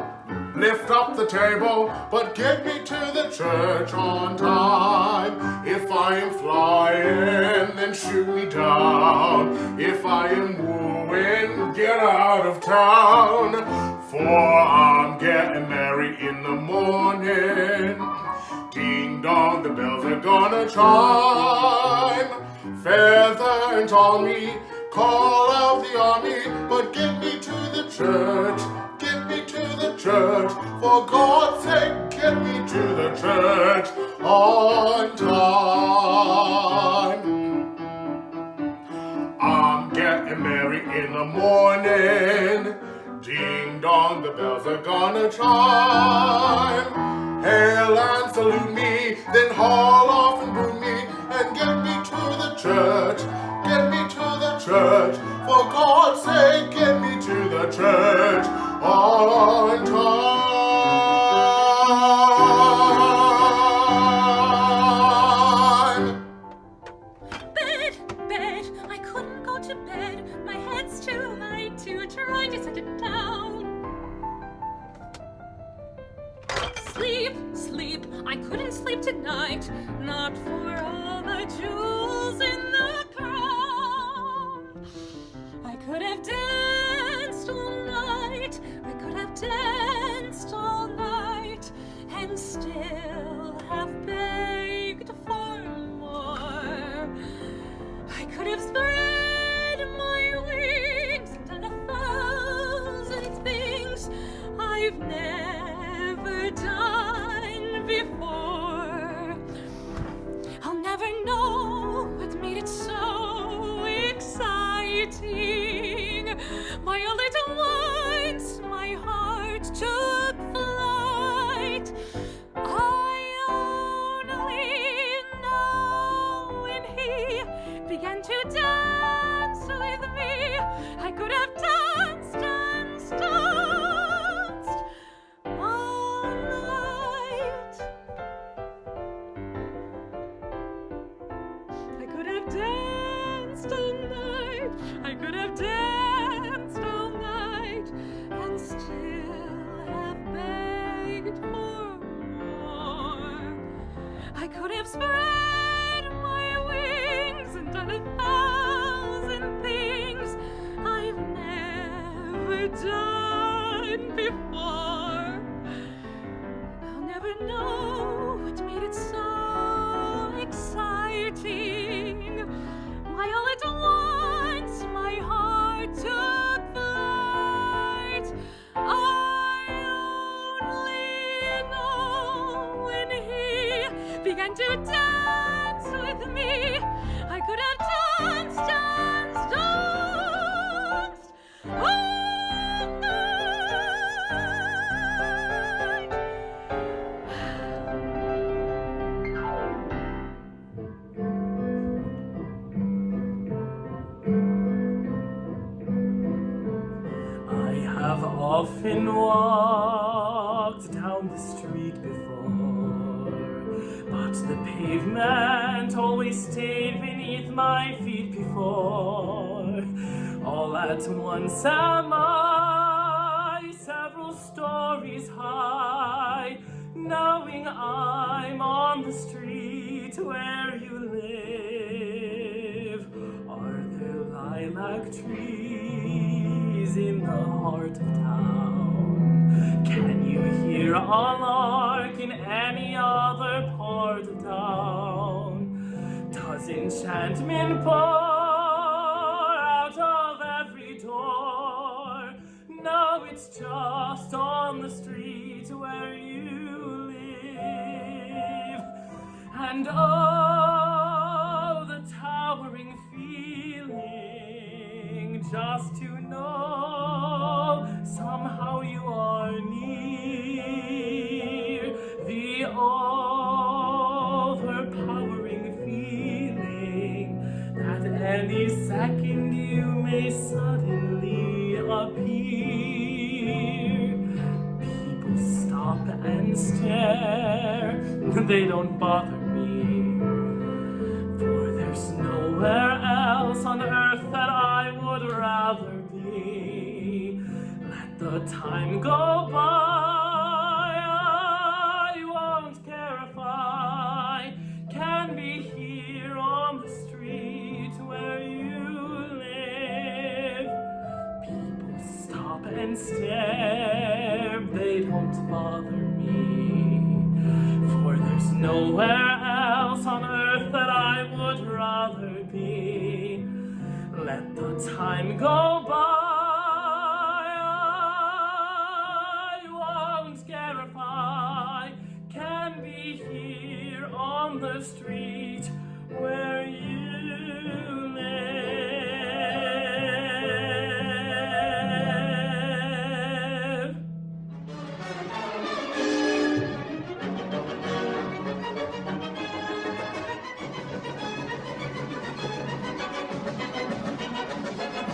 lift up the table, but get me to the church on time. If I am flying, then shoot me down. If I am wooing, get out of town. For I'm getting married in the morning. Ding dong, the bells are gonna chime. Feather and Tommy, call out the army, but get me to the church. Get me to the church, for God's sake, get me to the church on time. I'm getting married in the morning. Ding dong, the bells are gonna chime. Hail and salute me, then haul off and broom me, and get me to the church. Get me to the church, for God's sake, get me to the church on time. Bed, bed, I couldn't go to bed. My head's too light to try to set it down. Sleep, sleep, I couldn't sleep tonight. Not for all the jewels in the crown. I could have danced all night. I could have danced all night and still have begged for more. I could have spread my wings and done 1,000 things I've never done before. I'll never I could have spread my wings and done 1,000 things I've never done before. I'll never know what made it so exciting. Why all at once my heart took flight. I only know when he began to dance with me, I could have danced all night. I have often walked down the street before, but the pavement always stayed beneath my feet before. All at once am I several stories high, knowing I'm on the street where you live. Are there lilac trees in the heart of town? Can you hear a lark in any other part of town? Does enchantment pour out of every door? No, it's just on the street where you live. And oh, the towering feeling just to know somehow you are near. The overpowering feeling that any second you may suddenly appear. People stop and stare, they don't bother me, for there's nowhere else on earth that I would rather be. Let the time go by, I won't care if I can be here on the street where you live. People stop and stare, they don't bother me, for there's nowhere else on earth that I would rather be. Let the time go by, I won't care if I can be here on the street where you live.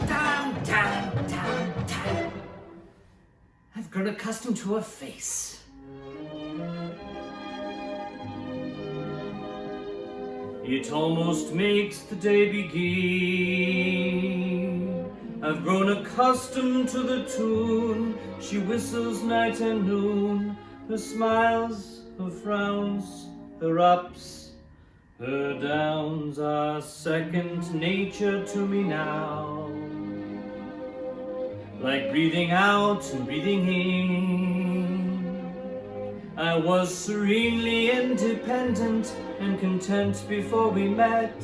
Down. I've grown accustomed to her face. It almost makes the day begin. I've grown accustomed to the tune she whistles night and noon. Her smiles, her frowns, her ups, her downs are second nature to me now. Like breathing out and breathing in, I was serenely independent and content before we met.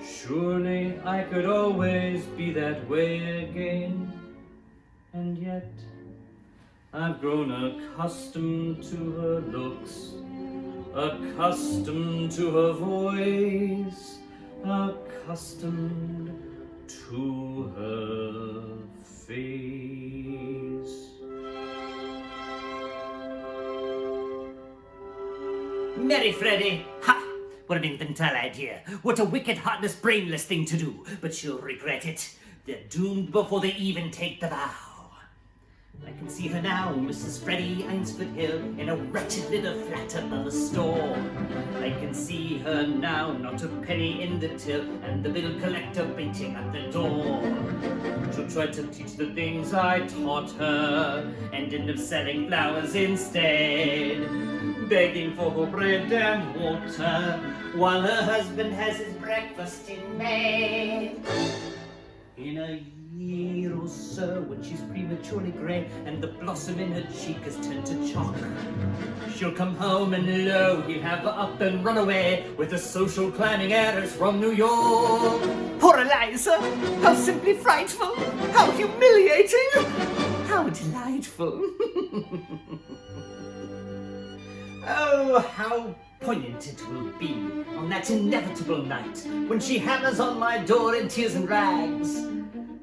Surely I could always be that way again. And yet I've grown accustomed to her looks, accustomed to her voice, accustomed to her face. Merry Freddy! Ha! What an infantile idea. What a wicked, heartless, brainless thing to do. But she'll regret it. They're doomed before they even take the vow. I can see her now, Mrs. Freddy Ainsford Hill, in a wretched little flat above a store. I can see her now, not a penny in the till, and the bill collector waiting at the door. She'll try to teach the things I taught her, and end up selling flowers instead. begging for her bread and water, while her husband has his breakfast in bed. In a year or so, when she's prematurely grey and the blossom in her cheek has turned to chalk, she'll come home and lo, he'll have her up and run away with the social climbing errors from New York. Poor Eliza! How simply frightful! How humiliating! How delightful! Oh, how poignant it will be on that inevitable night when she hammers on my door in tears and rags.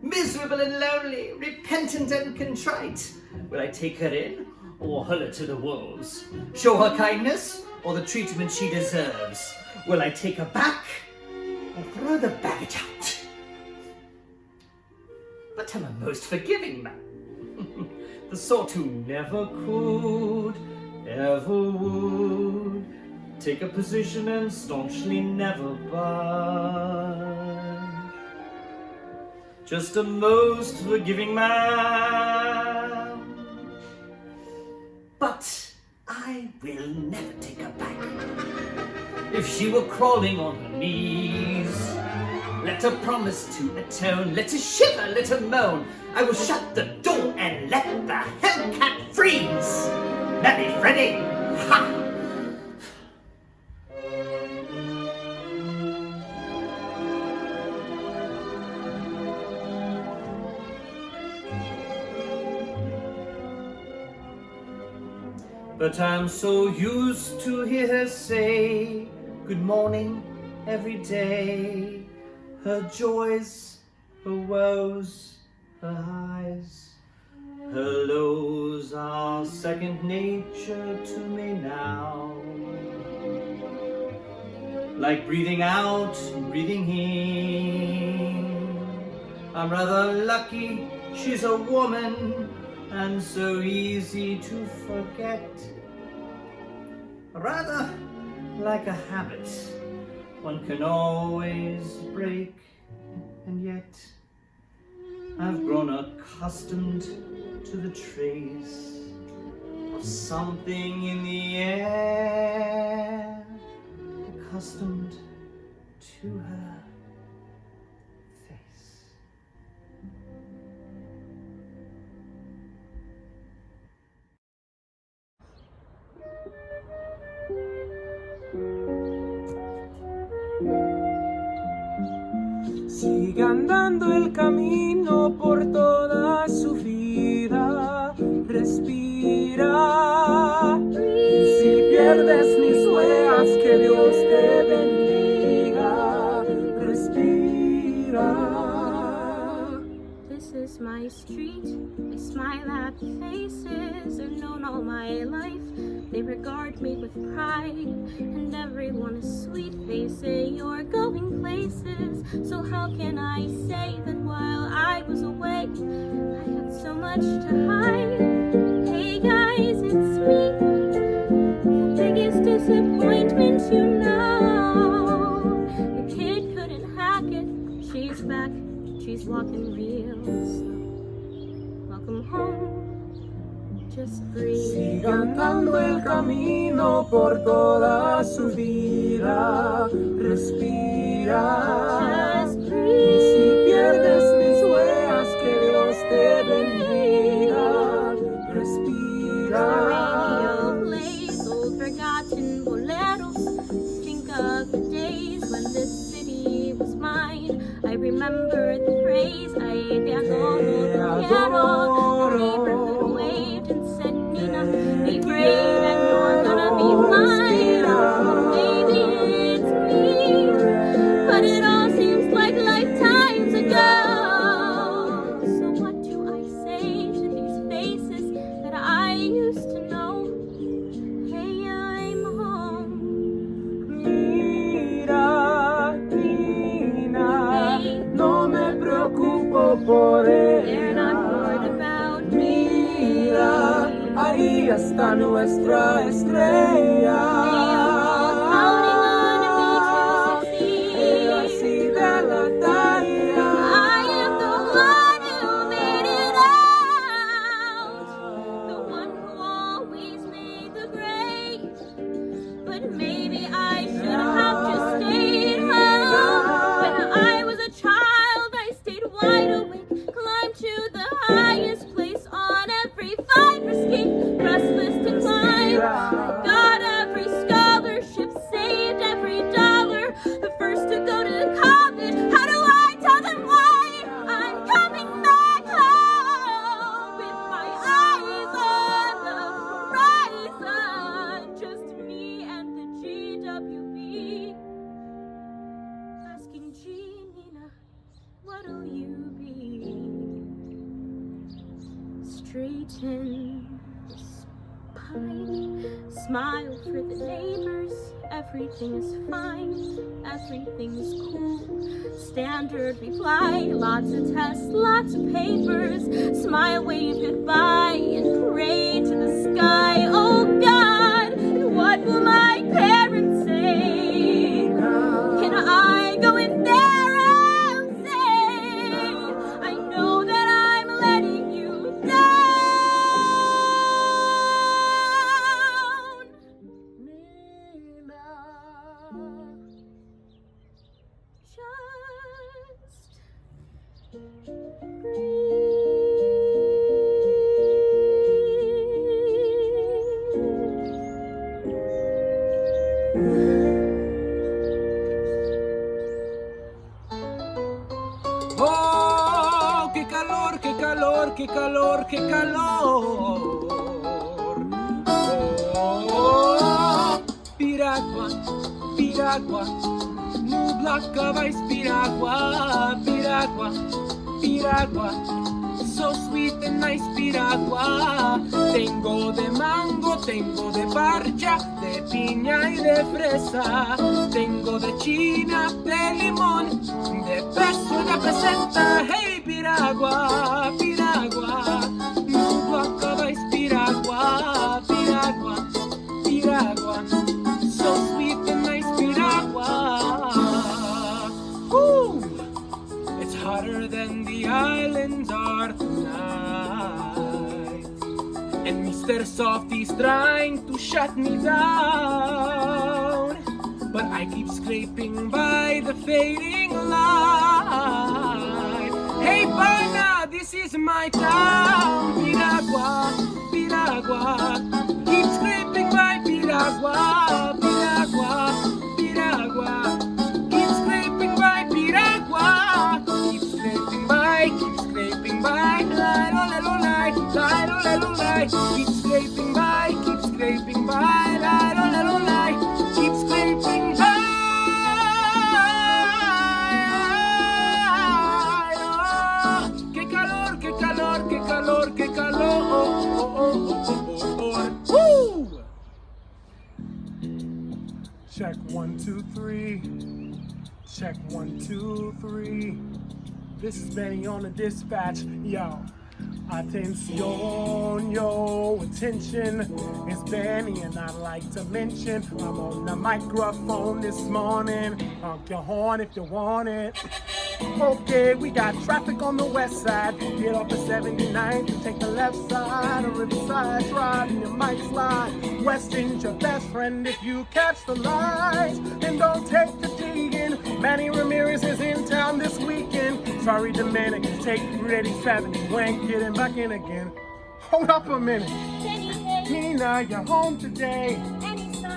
Miserable and lonely, repentant and contrite, will I take her in or hurl her to the wolves? Show her kindness or the treatment she deserves? Will I take her back or throw the baggage out? But I'm a most forgiving man, the sort who never could, ever would, take a position and staunchly never budge. Just a most forgiving man. But I will never take her back. If she were crawling on her knees, let her promise to atone, let her shiver, let her moan. I will shut the door and let the hellcat freeze. Marry Freddy! Ha! But I'm so used to hear her say good morning every day. Her joys, her woes, her highs, her lows are second nature to me now. Like breathing out, breathing in. I'm rather lucky she's a woman and so easy to forget. Rather like a habit one can always break, and yet I've grown accustomed to the trace of something in the air, accustomed to her face. Sigue andando el camino por toda su vida, respira. Si pierdes mis huellas, que Dios te bendiga, respira. This is my street, I smile at faces I've known all my life. They regard me with pride, and everyone is sweet. They say you're going places, so how can I say that while I was away, I had so much to hide? Hey guys, it's me, the biggest disappointment, you know. The kid couldn't hack it, she's back, she's walking real slow. Welcome home. Sigue andando el camino por toda su vida, respira. Y si pierdes mis huellas, que Dios te bendiga, respira. Radio plays old forgotten boleros. Think of the days when this city was mine. I remember the phrase, I te adoro. The neighborhood waved and said, Nina, be brave and you're gonna be fine. Maybe it's me, but it all seems like lifetimes ago. So what do I say to these faces that I used to know? Hey, I'm home. Mira, Nina, no me preocupo por They're ella. not worried about me. Mira, ahí está nuestra estrella. Counting on me to succeed. Ella sí de la talla. I am the one who made it out. The one who always made the grade. Maybe I should have just stayed home. When I was a child, I stayed wide awake, climbed to the highest place on every fiber escape, restless to climb. I got every scholarship, saved every dollar, the first to go to college. How do I tell them why I'm coming back home with my eyes on the horizon? Just me and the GWB, asking Gina, what'll you be? Straighten the spine, smile for the neighbors. Everything is fine, everything's cool. Standard reply, lots of tests, lots of papers. Smile, wave goodbye, and pray to the sky. Oh God, what will my parents say? Can I go in there and say, I know that I'm letting you down? Oh, qué calor, qué calor, qué calor, qué calor. Oh, piragua, piragua, nubla cavais piragua, piragua, piragua. So sweet and nice piragua. Tengo de mango, tengo de parcha, de piña y de fresa. Tengo de china, de limón, de peso y de peseta. Hey piragua, piragua, nubla cavais piragua, piragua, piragua. So sweet and nice piragua. Woo! It's hotter than the islands are tonight. And Mr. Softy's trying to shut me down, but I keep scraping by the fading light. Hey Barna, this is my town. Piragua, Piragua. Keep scraping by Piragua, Piragua, Piragua. Keep scraping by Piragua. Keep scraping by, lie, lo, le, lo, lie, lo, le, lo, lie. Keep scraping by, lie, lo, le, lo, lie. Keep scraping by. Oh, qué calor, qué calor, qué calor, qué calor. Woo! Check 1, 2, 3. Check 1, 2, 3. This is Benny on the dispatch. Yo, attention, yo, attention. It's Benny and I'd like to mention I'm on the microphone this morning. Honk your horn if you want it. Okay, we got traffic on the west side. Get off the 79th and take the left side of Riverside Drive and you might slide. Weston's your best friend if you catch the lights. And don't take the Deegan. Manny Ramirez is in town this weekend. Sorry, Dominicans, take ready 7. We ain't getting back in again. Hold up a minute. Nina, you're home today.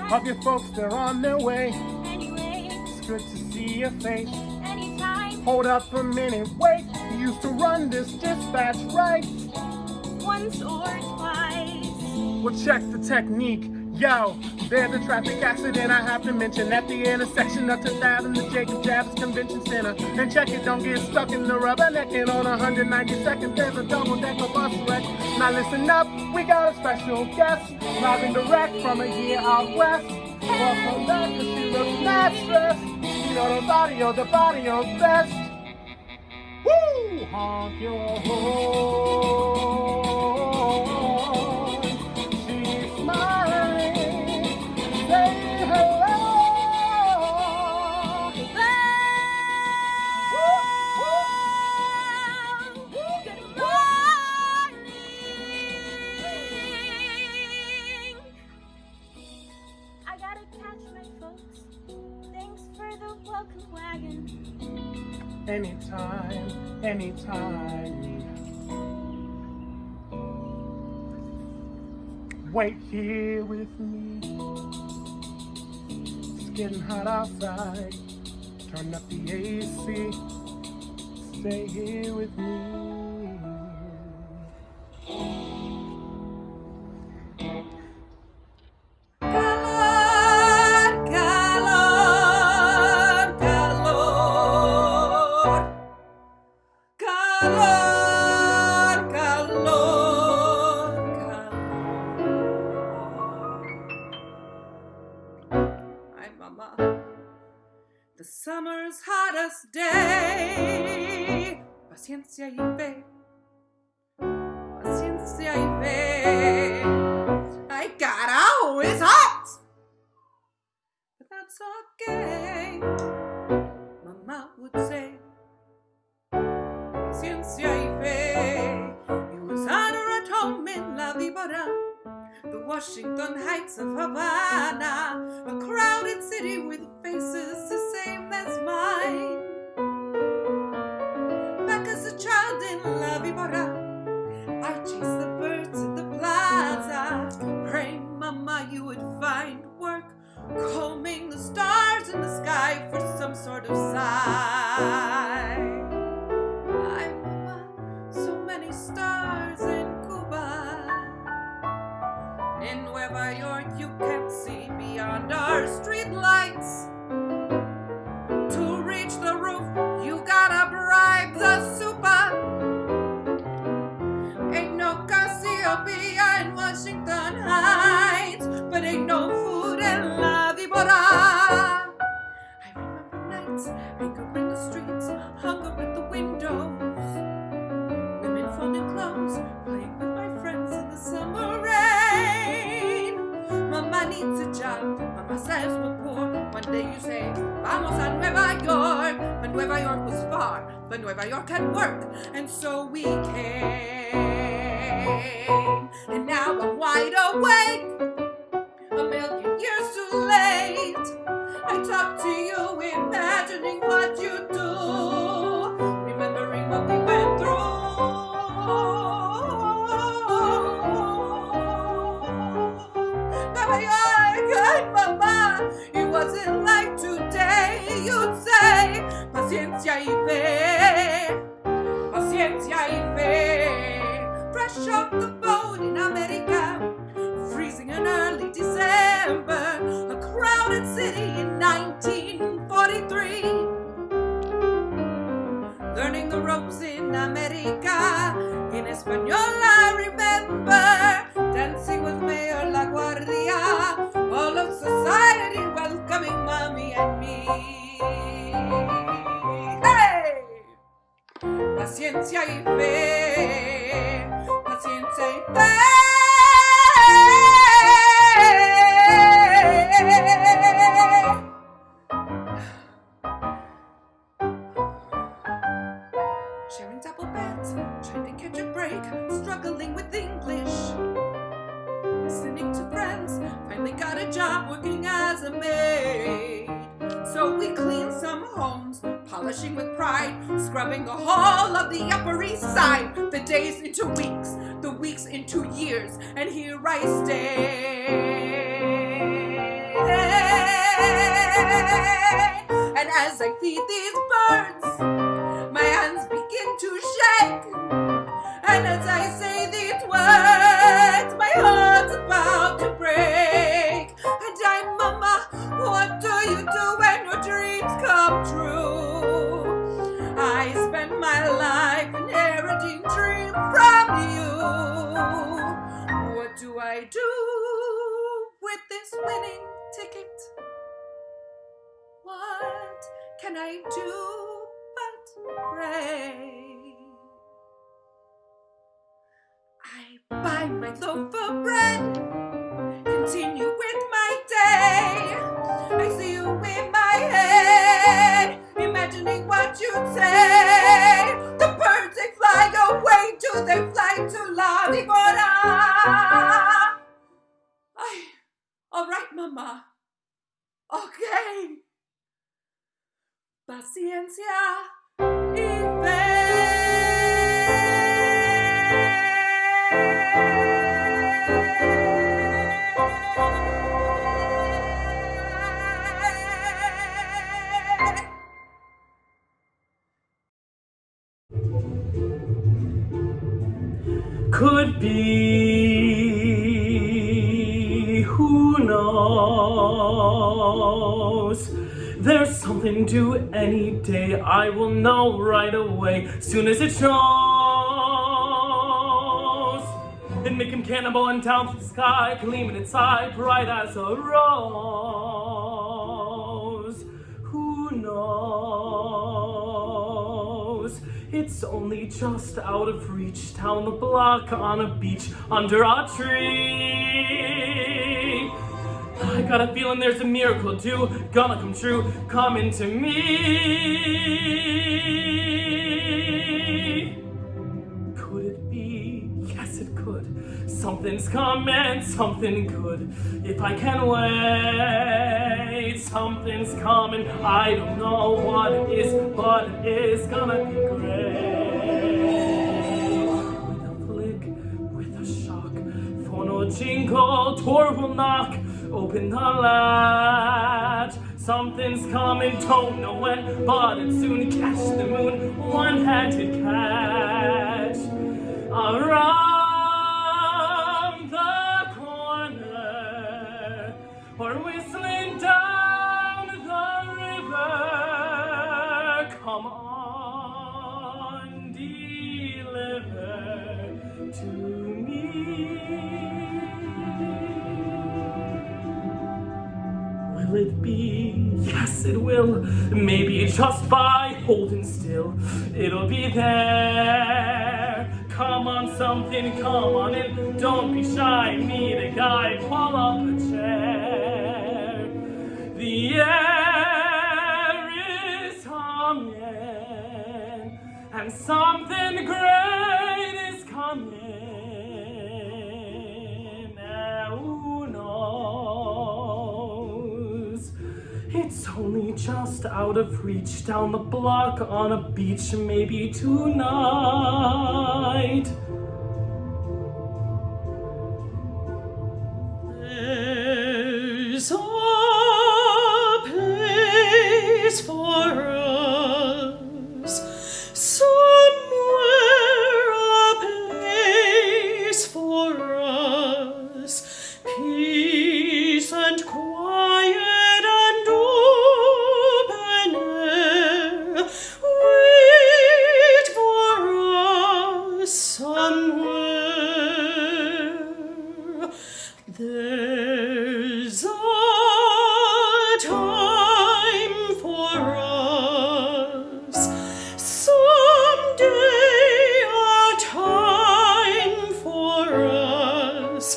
Of your folks, they're on their way. It's good to see your face. Hold up a minute, wait. You used to run this dispatch, right? Once or twice. Well, check the technique. Yo, there's a traffic accident I have to mention at the intersection of 10th Avenue and Jacob Javits Convention Center. And check it, don't get stuck in the rubbernecking on 192nd. There's a double-decker bus wreck. Now listen up, we got a special guest, live and direct from a year out west. Welcome back, 'cause she looks not stressed. You know the audio's best. Woo! Honk your horn. She's smiling. Say hello. Good morning. I gotta catch my anytime, anytime. Wait here with me. It's getting hot outside. Turn up the AC. Stay here with me. The summer's hottest day. Paciencia y fe. Paciencia y fe. My God, oh, it's hot! But that's okay. Mama would say. Paciencia y fe. It was hotter at home in La Vibora, the Washington Heights of Havana, a crowded city with faces the same as mine. Back as a child in La Vibora, I chased the birds in the plaza, praying, Mama, you would find work, combing the stars in the sky for some sort of sign. Ay, Mama, so many stars in Cuba. In Nueva York, you can't see beyond our street lights. To reach the roof, you gotta bribe the super. Ain't no Cassiopeia in Washington Heights, but ain't no food in La Vibora. I remember nights, anger in the streets, hunger at the windows, women folding clothes, playing with my friends in the summer rain. Mama needs a job, Mama says we're poor. One day you say, vamos a Nueva York. But Nueva York was far, but Nueva York had work, and so we came. And now I'm wide awake, a million years too late. I talk to you, imagining what you do, remembering what we went through. Nueva York, ay, Mama, it wasn't like today. You'd say, paciencia y fe, paciencia y fe. Fresh off the boat in America, freezing in early December, a crowded city in 1943. Learning the ropes in America, in Espanol I remember, dancing with Mayor La Guardia, all of society welcoming Mommy and me. Hey! Paciencia y fe, paciencia y fe. Sharing double beds, trying to catch a break, struggling with English. Listening to friends, finally got a job working as a maid. So we cleaned some homes, polishing with pride, scrubbing the whole of the Upper East Side. The days into weeks, the weeks into years, and here I stay. And as I feed these birds, my hands begin to shake. And as I say these words, my heart's about to break. And I'm, Mama, what do you do when your dreams come true? I spend my life inheriting dreams from you. What do I do with this winning ticket? What can I do but pray? I buy my loaf of bread, continue with my day. I see you in my head, imagining what you'd say. The birds, they fly away, do they fly to La Vibora? All right, Mama. Okay. Paciencia Could be, who knows? There's something due any day, I will know right away, soon as it shows. And make him cannibal and down to the sky, gleaming inside, bright as a rose. Who knows? It's only just out of reach, down the block, on a beach, under a tree. I got a feeling there's a miracle due, gonna come true, coming to me. Could it be? Yes, it could. Something's coming, something good. If I can wait, something's coming. I don't know what it is, but it is gonna be great. With a flick, with a shock, phone will jingle, door will knock. Open the latch, something's coming, don't know when, but it soon. Catch the moon, one-handed catch. Around the corner, or whistling down the river. Come on, deliver to me. Will it be? Yes, it will. Maybe just by holding still, it'll be there. Come on, something, come on in. Don't be shy, meet a guy, pull up a chair. The air is humming, and something great is coming. Who knows? It's only just out of reach, down the block, on a beach, maybe tonight. There's a place for us, somewhere a place for us, peace and quiet and open air, wait for us somewhere. There's a time for us, someday a time for us,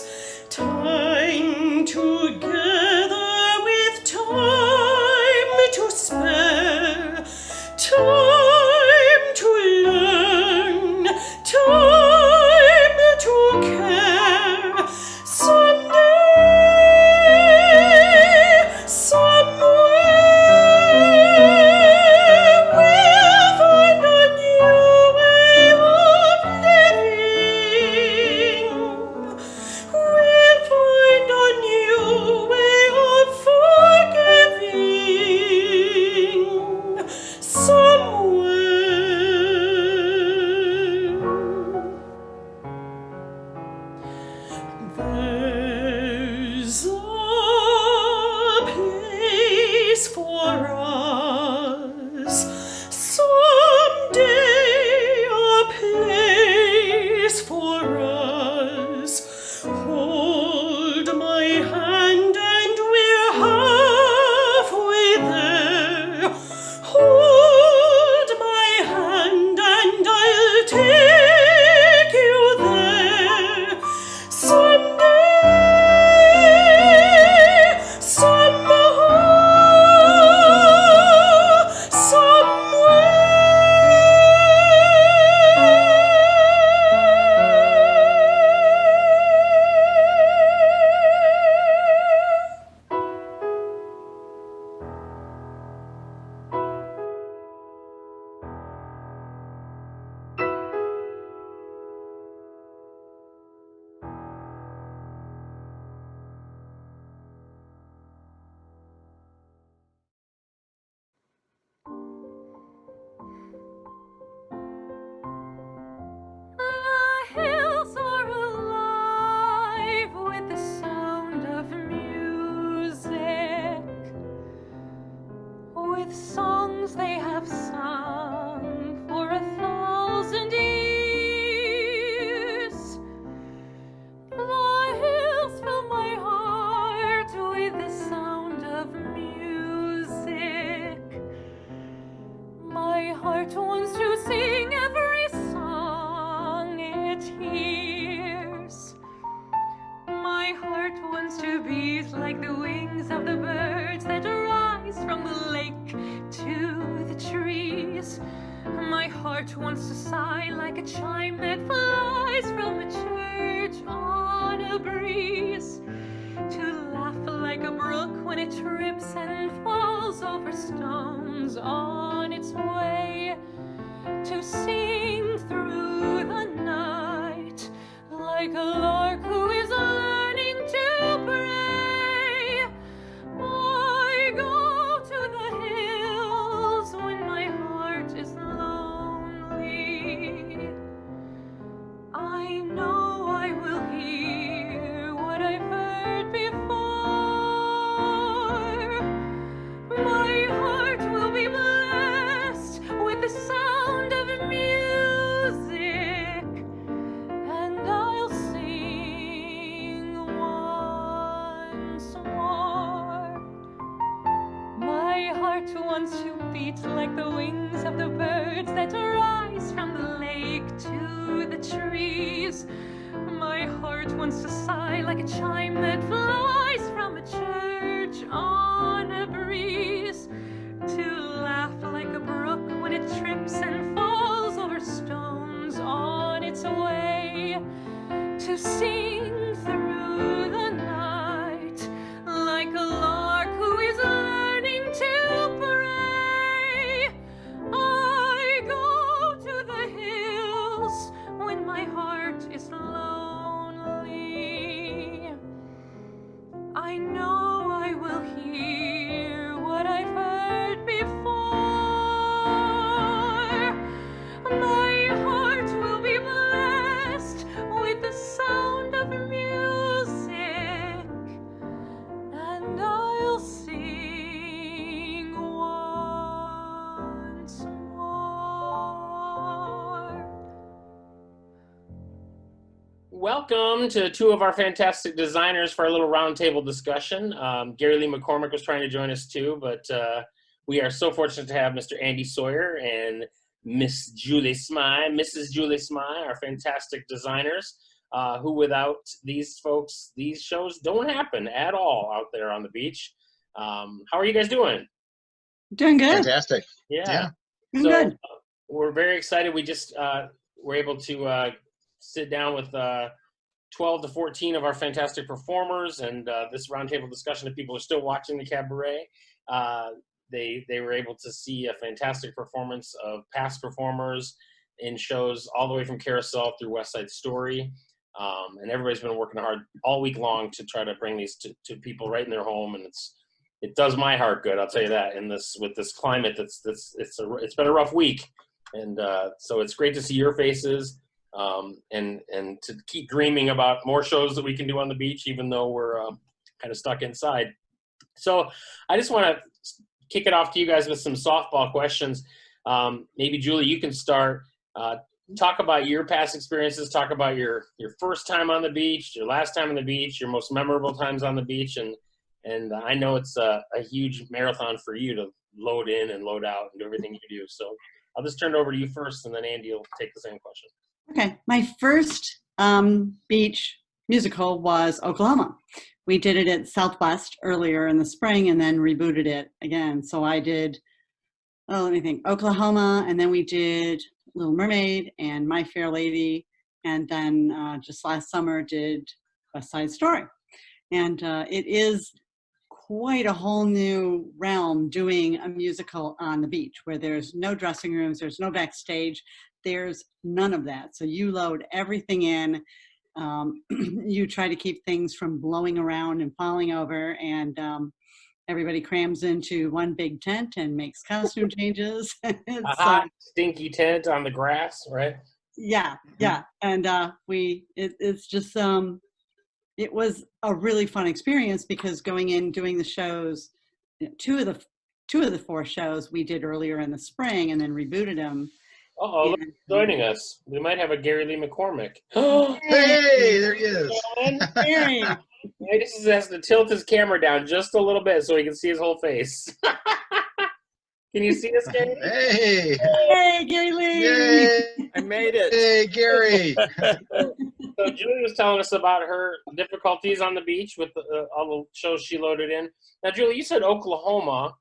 time together with time to spare, time to learn, time to care. Someday, somewhere, we'll find a new way of living. We'll find a new way of forgiving. Somewhere. There's a place for us, someday a place for us. Hold my hand and we're halfway there. Hold my hand and I'll take you there. Someday, somehow, with songs they have sung for 1,000 years. The hills fill my heart with the sound of music. My heart wants to sing every song it hears. My heart wants to beat like the wings of the birds that rise from the lake to the trees. My heart wants to sigh like a chime that flies from a church on a breeze. To laugh like a brook when it trips and falls over stones on its way. To sing through the night like a lark who is learning to pray. I go to the hills when my heart is lonely. I know I will hear what I've heard before. My heart will be blessed with the sound of music, and I'll sing once more. My heart wants to beat like the wings of the birds that rise from the lake to the trees. My heart wants to sigh like a chime that flies from a church on a breeze. To laugh like a brook when it trips and falls over stones on its way. To sing through the night like a lark who is learning to pray. I go to the hills when my heart is lonely. I know I will hear what I've heard before. My heart will be blessed with the sound of music, and I'll sing once more. Welcome to two of our fantastic designers for our little roundtable discussion. Garrylee McCormick was trying to join us too, but we are so fortunate to have Mr. Andy Sawyer and Mrs. Julie Smiy, our fantastic designers, who without these folks, these shows don't happen at all out there on the beach. How are you guys doing? Doing good. Fantastic. Yeah. Doing So good. we're very excited. We just were able to sit down with 12 to 14 of our fantastic performers, and this roundtable discussion, if people are still watching the Cabaret, they were able to see a fantastic performance of past performers in shows all the way from Carousel through West Side Story. And everybody's been working hard all week long to try to bring these to people right in their home, and it does my heart good, I'll tell you that. In this, with this climate, it's been a rough week, and so it's great to see your faces, and to keep dreaming about more shows that we can do on the beach, even though we're kind of stuck inside. So I just want to kick it off to you guys with some softball questions. Maybe Julie, you can start. Talk about your past experiences. Talk about your first time on the beach, your last time on the beach, your most memorable times on the beach, and I know it's a huge marathon for you to load in and load out and do everything you do. So I'll just turn it over to you first, and then Andy will take the same question. Okay. My first beach musical was Oklahoma. We did it at Southwest earlier in the spring and then rebooted it again. So I did, let me think, Oklahoma, and then we did Little Mermaid and My Fair Lady, and then just last summer did West Side Story. And it is quite a whole new realm doing a musical on the beach, where there's no dressing rooms, there's no backstage, there's none of that. So you load everything in. You try to keep things from blowing around and falling over, and everybody crams into one big tent and makes costume changes. A hot, stinky tent on the grass, right? Yeah. And it's just, it was a really fun experience, because going in, doing the shows, two 2 of the 4 shows we did earlier in the spring and then rebooted them. Uh-oh, look And, who's joining us. We might have a Garrylee McCormick. Hey, there he is. Gary. He just has to tilt his camera down just a little bit so he can see his whole face. Can you see us, Gary? Hey. Hey, Garrylee. Yay. I made it. Hey, Gary. So Julie was telling us about her difficulties on the beach with all the shows she loaded in. Now, Julie, you said Oklahoma.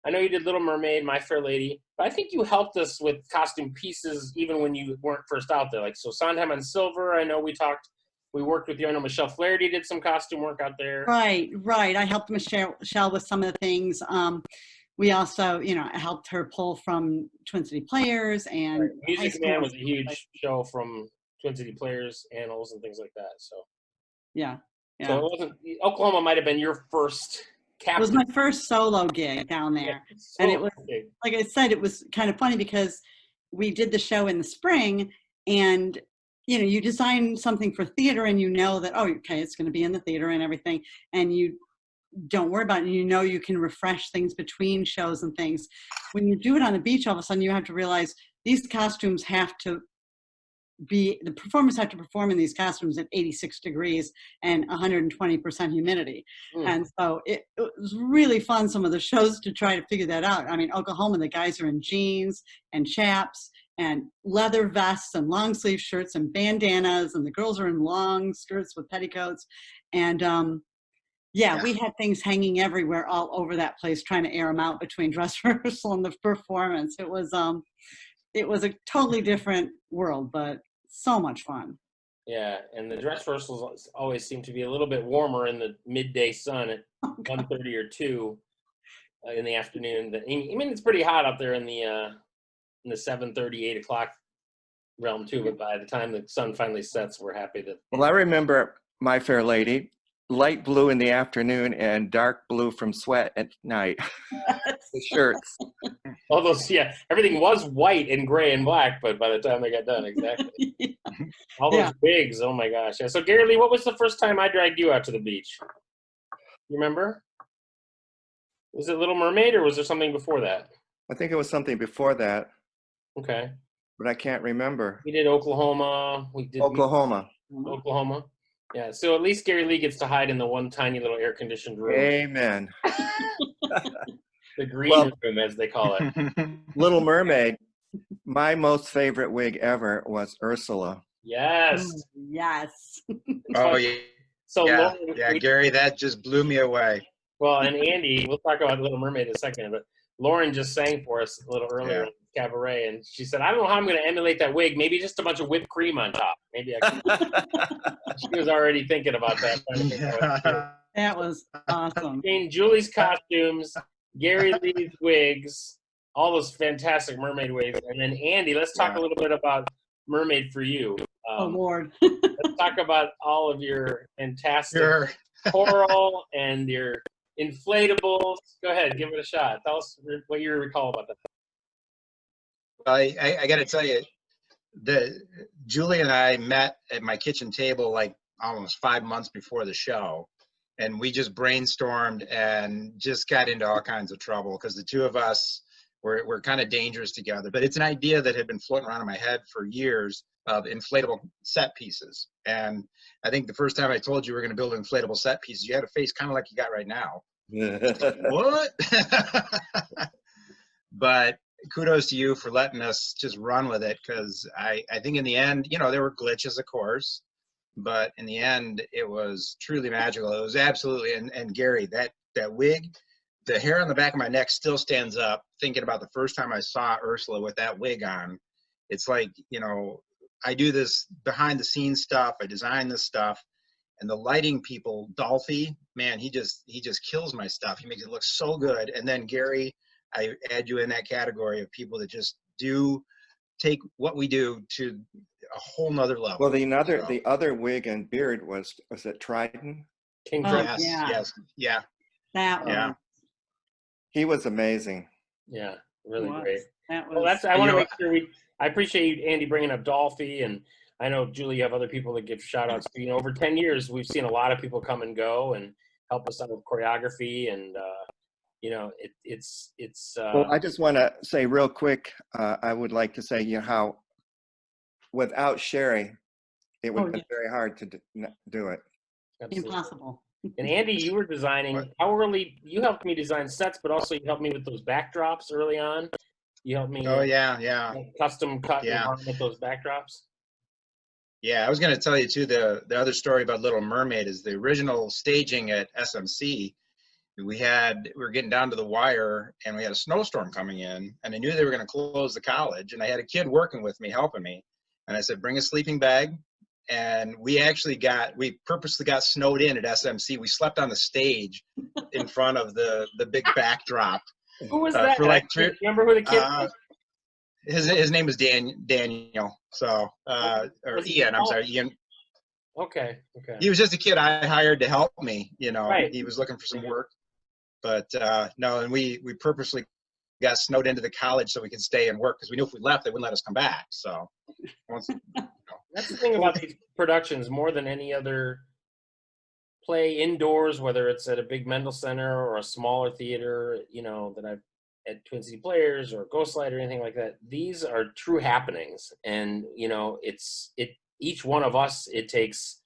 I know you did Little Mermaid, My Fair Lady, but I think you helped us with costume pieces even when you weren't first out there. Like, so Sondheim on Silver, I know we worked with you. I know Michelle Flaherty did some costume work out there. Right. I helped Michelle with some of the things. We also, helped her pull from Twin City Players and Music Man was a huge show from Twin City Players, Annals, and things like that. So yeah. So it wasn't Oklahoma. Might have been your first. Captain. It was my first solo gig down there, and it was like I said, it was kind of funny because we did the show in the spring, and you design something for theater, and that it's going to be in the theater and everything, and you don't worry about it. You can refresh things between shows and things. When you do it on the beach, all of a sudden you have to realize these costumes have to the performers have to perform in these costumes at 86 degrees and 120% humidity. And so it was really fun, some of the shows, to try to figure that out. I mean, Oklahoma, the guys are in jeans and chaps and leather vests and long sleeve shirts and bandanas, and the girls are in long skirts with petticoats. And we had things hanging everywhere all over that place, trying to air them out between dress rehearsal and the performance. It was a totally different world, but so much fun. Yeah, and the dress rehearsals always seem to be a little bit warmer in the midday sun at 1:30 or 2 in the afternoon. I mean, it's pretty hot up there in the 7:30, 8 o'clock realm too. But by the time the sun finally sets, we're happy that. Well, I remember My Fair Lady, light blue in the afternoon and dark blue from sweat at night. The shirts. All those, everything was white and gray and black, but by the time they got done, exactly. All those wigs, oh my gosh. Yeah. So, Garrylee, what was the first time I dragged you out to the beach? You remember? Was it Little Mermaid, or was there something before that? I think it was something before that. Okay. But I can't remember. We did Oklahoma. Oklahoma. Yeah, so at least Garrylee gets to hide in the one tiny little air-conditioned room. Amen. The green room, as they call it. Little Mermaid, my most favorite wig ever was Ursula. Yes. Yes. Oh, yeah. So yeah, Lauren, Gary, that just blew me away. Well, and Andy, we'll talk about Little Mermaid in a second, but Lauren just sang for us a little earlier in Cabaret, and she said, I don't know how I'm going to emulate that wig. Maybe just a bunch of whipped cream on top. Maybe I can. She was already thinking about that. That was awesome. Julie's costumes, Garrylee's wigs, all those fantastic mermaid wigs. And then Andy, let's talk a little bit about Mermaid for You. Oh, Lord. Let's talk about all of your fantastic coral and your inflatables. Go ahead, give it a shot. Tell us what you recall about that. I got to tell you, Julie and I met at my kitchen table like almost 5 months before the show, and we just brainstormed and just got into all kinds of trouble because the two of us were kind of dangerous together. But it's an idea that had been floating around in my head for years of inflatable set pieces. And I think the first time I told you we're going to build inflatable set pieces, you had a face kind of like you got right now. What? But kudos to you for letting us just run with it, because I think in the end, there were glitches, of course, but in the end, it was truly magical. It was absolutely, and Gary, that wig, the hair on the back of my neck still stands up thinking about the first time I saw Ursula with that wig on. It's like, I do this behind the scenes stuff, I design this stuff, and the lighting people, Dolphy, man, he just kills my stuff. He makes it look so good. And then Gary, I add you in that category of people that just do take what we do to a whole nother level. Well, the other wig and beard was it Trident? King Trident. Yes. Yeah. That one. Yeah. He was amazing. Yeah, really great. I want to make sure I appreciate you, Andy, bringing up Dolphy, and I know, Julie, you have other people that give shout outs to. Over 10 years, we've seen a lot of people come and go and help us out with choreography, and it's Well, I just want to say real quick, I would like to say, how without Sherry, it would have been very hard to do it. Absolutely. Impossible. And Andy, you were designing, how early, you helped me design sets, but also you helped me with those backdrops early on. You helped me custom cut and with those backdrops. Yeah, I was going to tell you too, the other story about Little Mermaid is the original staging at SMC. We were getting down to the wire and we had a snowstorm coming in, and I knew they were going to close the college, and I had a kid working with me, helping me. And I said, bring a sleeping bag. And we purposely got snowed in at SMC. We slept on the stage in front of the big backdrop. Who was that? Remember who the kid was? His name was Daniel. So, or Ian, I'm sorry, Ian. Okay. He was just a kid I hired to help me, Right. He was looking for some work. But no, and we purposely got snowed into the college so we could stay and work, because we knew if we left, they wouldn't let us come back. So that's the thing about these productions, more than any other play indoors, whether it's at a big Mendel Center or a smaller theater, that I've at Twin City Players or GhostLight or anything like that. These are true happenings. And, each one of us, it takes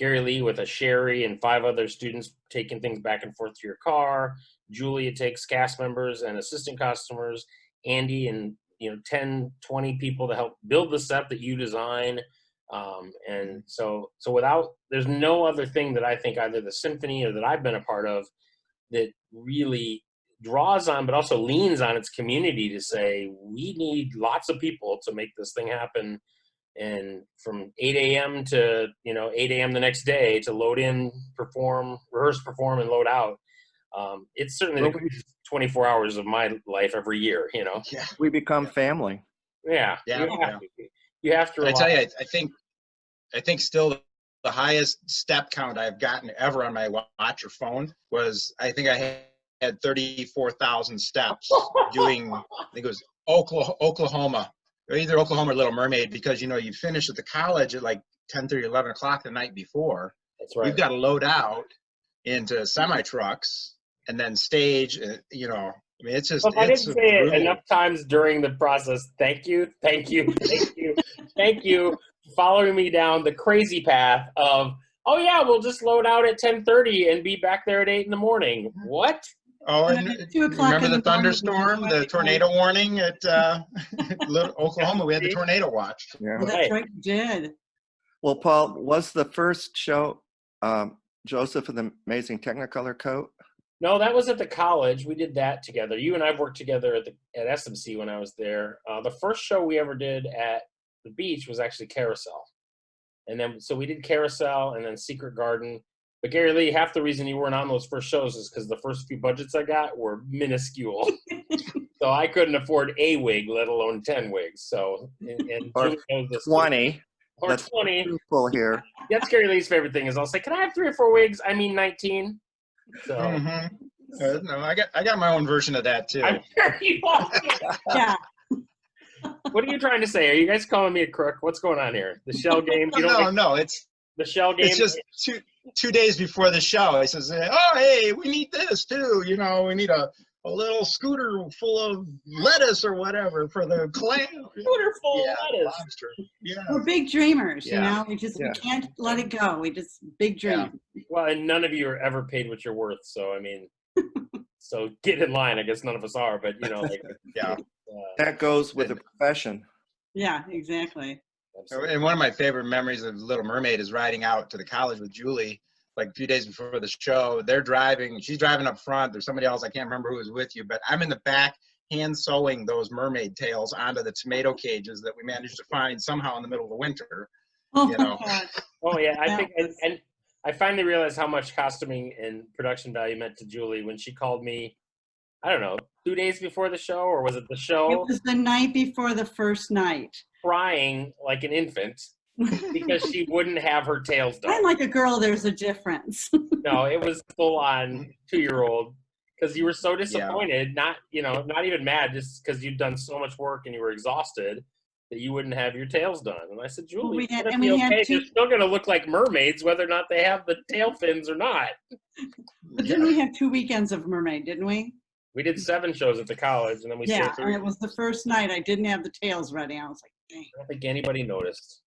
Garrylee with a Sherry and 5 other students taking things back and forth to your car. Julie, it takes cast members and assistant customers. Andy and 10, 20 people to help build the set that you design. And so there's no other thing that I think either the symphony or that I've been a part of that really draws on, but also leans on its community to say, we need lots of people to make this thing happen. And from 8 a.m. to 8 a.m. the next day to load in, rehearse, perform, and load out. It's certainly the greatest 24 hours of my life every year. Yeah. We become family. Yeah. You have to. I tell you, I think still the highest step count I've gotten ever on my watch or phone was, I think I had 34,000 steps doing, I think it was Oklahoma. Either Oklahoma or Little Mermaid, because you finish at the college at like 10:30, 11 o'clock the night before. That's right. You've got to load out into semi trucks and then stage. It's just. Well, if I didn't say it enough times during the process, thank you, following me down the crazy path of, oh yeah, we'll just load out at 10:30 and be back there at 8 in the morning. What? Oh, and remember the thunderstorm, the tornado warning at Oklahoma? We had the tornado watch. Yeah. Well, that's right, you did. Well, Paul, was the first show Joseph and the Amazing Technicolor Coat? No, that was at the college. We did that together. You and I worked together at SMC when I was there. The first show we ever did at the beach was actually Carousel. And then, so we did Carousel and then Secret Garden. But Garrylee, half the reason you weren't on those first shows is because the first few budgets I got were minuscule. So I couldn't afford a wig, let alone 10 wigs. So, and or 20. Or That's 20. Full here. That's Garrylee's favorite thing is I'll say, can I have 3 or 4 wigs? I mean 19. So. No, I got my own version of that too. I'm sure you are. Yeah. What are you trying to say? Are you guys calling me a crook? What's going on here? The shell game? No, it's the shell game. It's just 2 days before the show. He says, "Oh, hey, we need this too. We need a little scooter full of lettuce or whatever for the clam." Scooter full of lettuce. Lobster. Yeah. We're big dreamers, Yeah. we can't let it go. We just big dream. Well, and none of you are ever paid what you're worth. So, I mean, so get in line. I guess none of us are, but yeah. That goes with the profession. Yeah, exactly. Absolutely. And one of my favorite memories of Little Mermaid is riding out to the college with Julie, like a few days before the show. They're driving, she's driving up front. There's somebody else, I can't remember who was with you, but I'm in the back hand sewing those mermaid tails onto the tomato cages that we managed to find somehow in the middle of the winter. Oh, my God. Oh yeah, I think, and I finally realized how much costuming and production value meant to Julie when she called me, I don't know, 2 days before the show, or was it the show? It was the night before the first night. Crying like an infant because she wouldn't have her tails done. I'm like a girl, there's a difference. No, it was full on 2-year-old because you were so disappointed, not even mad, just because you'd done so much work and you were exhausted that you wouldn't have your tails done. And I said, Julie, they're still going to look like mermaids whether or not they have the tail fins or not. But didn't we have 2 weekends of mermaid, didn't we? We did 7 shows at the college, and then we Yeah, stayed and it was the first night I didn't have the tails ready. I was like, dang. I don't think anybody noticed.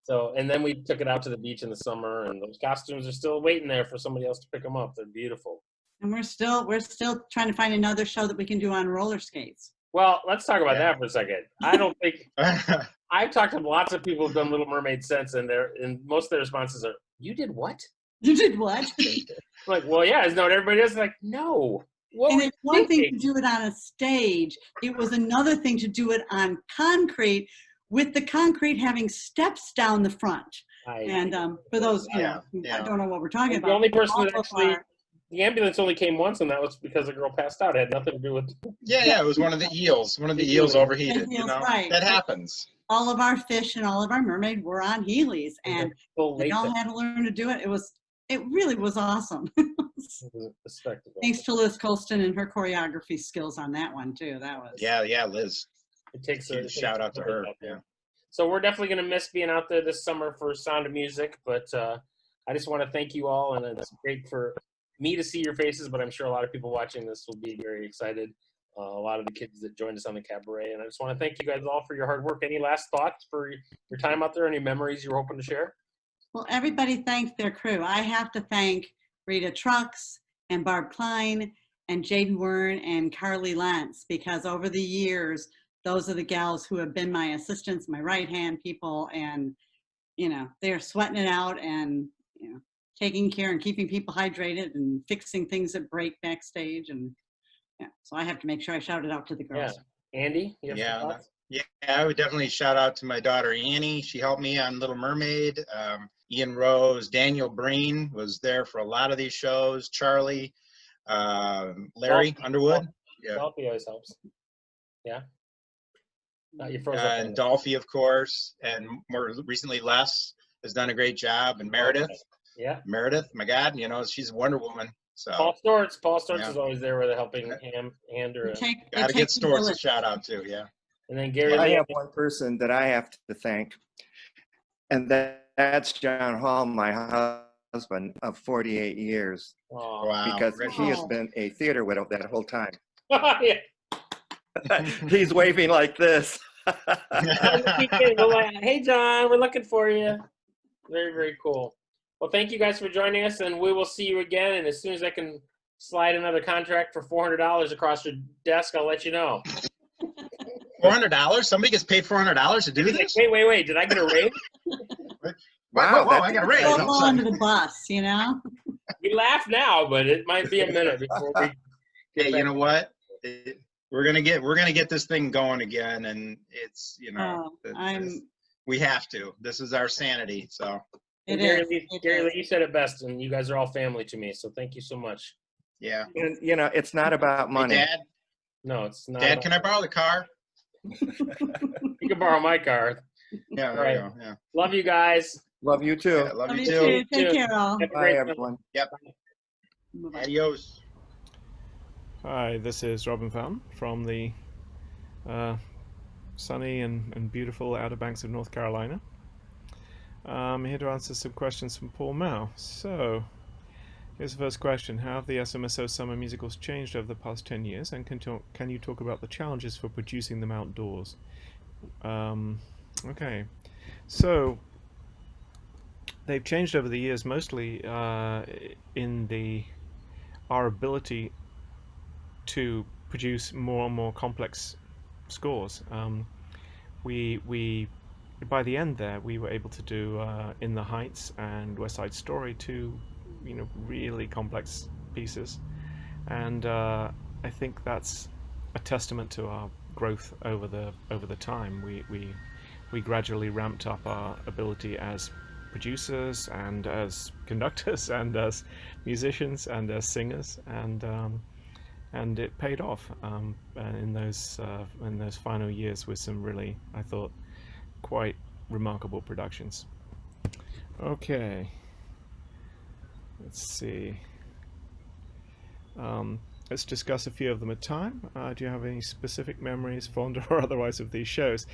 So, and then we took it out to the beach in the summer, and those costumes are still waiting there for somebody else to pick them up. They're beautiful. And we're still trying to find another show that we can do on roller skates. Well, let's talk about that for a second. I don't think I've talked to lots of people who've done Little Mermaid since, and most of their responses are, "You did what? You did what?" Like, well, yeah, isn't that what everybody does? Like, no. And it's one thing to do it on a stage. It was another thing to do it on concrete, with the concrete having steps down the front. For those, I don't know what we're talking about. The only person that actually, the ambulance only came once, and that was because the girl passed out. It had nothing to do with. Yeah, it was one of the eels. One of the eels overheated. Right. That happens. All of our fish and all of our mermaid were on Heelys, and they all had to learn to do it. It really was awesome. Thanks to Liz Colston and her choreography skills on that one too. That was Liz. It takes a shout out to her. Yeah. So we're definitely going to miss being out there this summer for Sound of Music, but I just want to thank you all, and it's great for me to see your faces, but I'm sure a lot of people watching this will be very excited. A lot of the kids that joined us on the Cabaret, and I just want to thank you guys all for your hard work. Any last thoughts for your time out there? Any memories you're hoping to share? Well, everybody thanked their crew. I have to thank Rita Trucks and Barb Klein and Jaden Wern and Carly Lentz, because over the years, those are the gals who have been my assistants, my right-hand people, and, they're sweating it out and, taking care and keeping people hydrated and fixing things that break backstage. And so I have to make sure I shout it out to the girls. Yeah. Andy, you have some thoughts? Yeah, I would definitely shout out to my daughter Annie. She helped me on Little Mermaid. Ian Rose, Daniel Breen was there for a lot of these shows. Charlie, Larry Underwood. Yeah. Dolphy always helps. Yeah. You froze up and Dolphy, of course, and more recently Les has done a great job, and Meredith. Yeah. Meredith, my God, she's Wonder Woman. So Paul Stortz is always there with a helping hand or gotta get Stortz a shout out too, yeah. And then Gary. I have one person that I have to thank, and that's John Hall, my husband of 48 years. Oh, wow. Because he has been a theater widow that whole time. Yeah. He's waving like this. Hey, John, we're looking for you. Very, very cool. Well, thank you guys for joining us, and we will see you again. And as soon as I can slide another contract for $400 across your desk, I'll let you know. $400? Somebody gets paid $400 to do this? Wait. Did I get a raise? Wow, I got a raise. Don't fall under the bus, We laugh now, but it might be a minute before we. Hey, you know what? We're gonna get this thing going again, and it's we have to. This is our sanity, so. Garrylee, you said it best, and you guys are all family to me, so thank you so much. Yeah. And it's not about money. Hey, Dad? No, it's not. Dad, can I borrow the car? You can borrow my car. Yeah, there you go. Yeah. Love you guys. Love you too. Yeah, love you too. Take care, all. Bye, everyone. Yep. Adios. Hi, this is Robin Fountain from the sunny and beautiful Outer Banks of North Carolina. I'm here to answer some questions from Paul Mao. So, here's the first question. How have the SMSO summer musicals changed over the past 10 years? And can you talk about the challenges for producing them outdoors? Okay. So, they've changed over the years, mostly in our ability to produce more and more complex scores. We by the end there, we were able to do In the Heights and West Side Story, two, really complex pieces, and I think that's a testament to our growth over the time. We gradually ramped up our ability as producers and as conductors and as musicians and as singers, and it paid off in those final years with some really, I thought, quite remarkable productions. Okay, let's see. Let's discuss a few of them at a time. Do you have any specific memories, fond or otherwise, of these shows?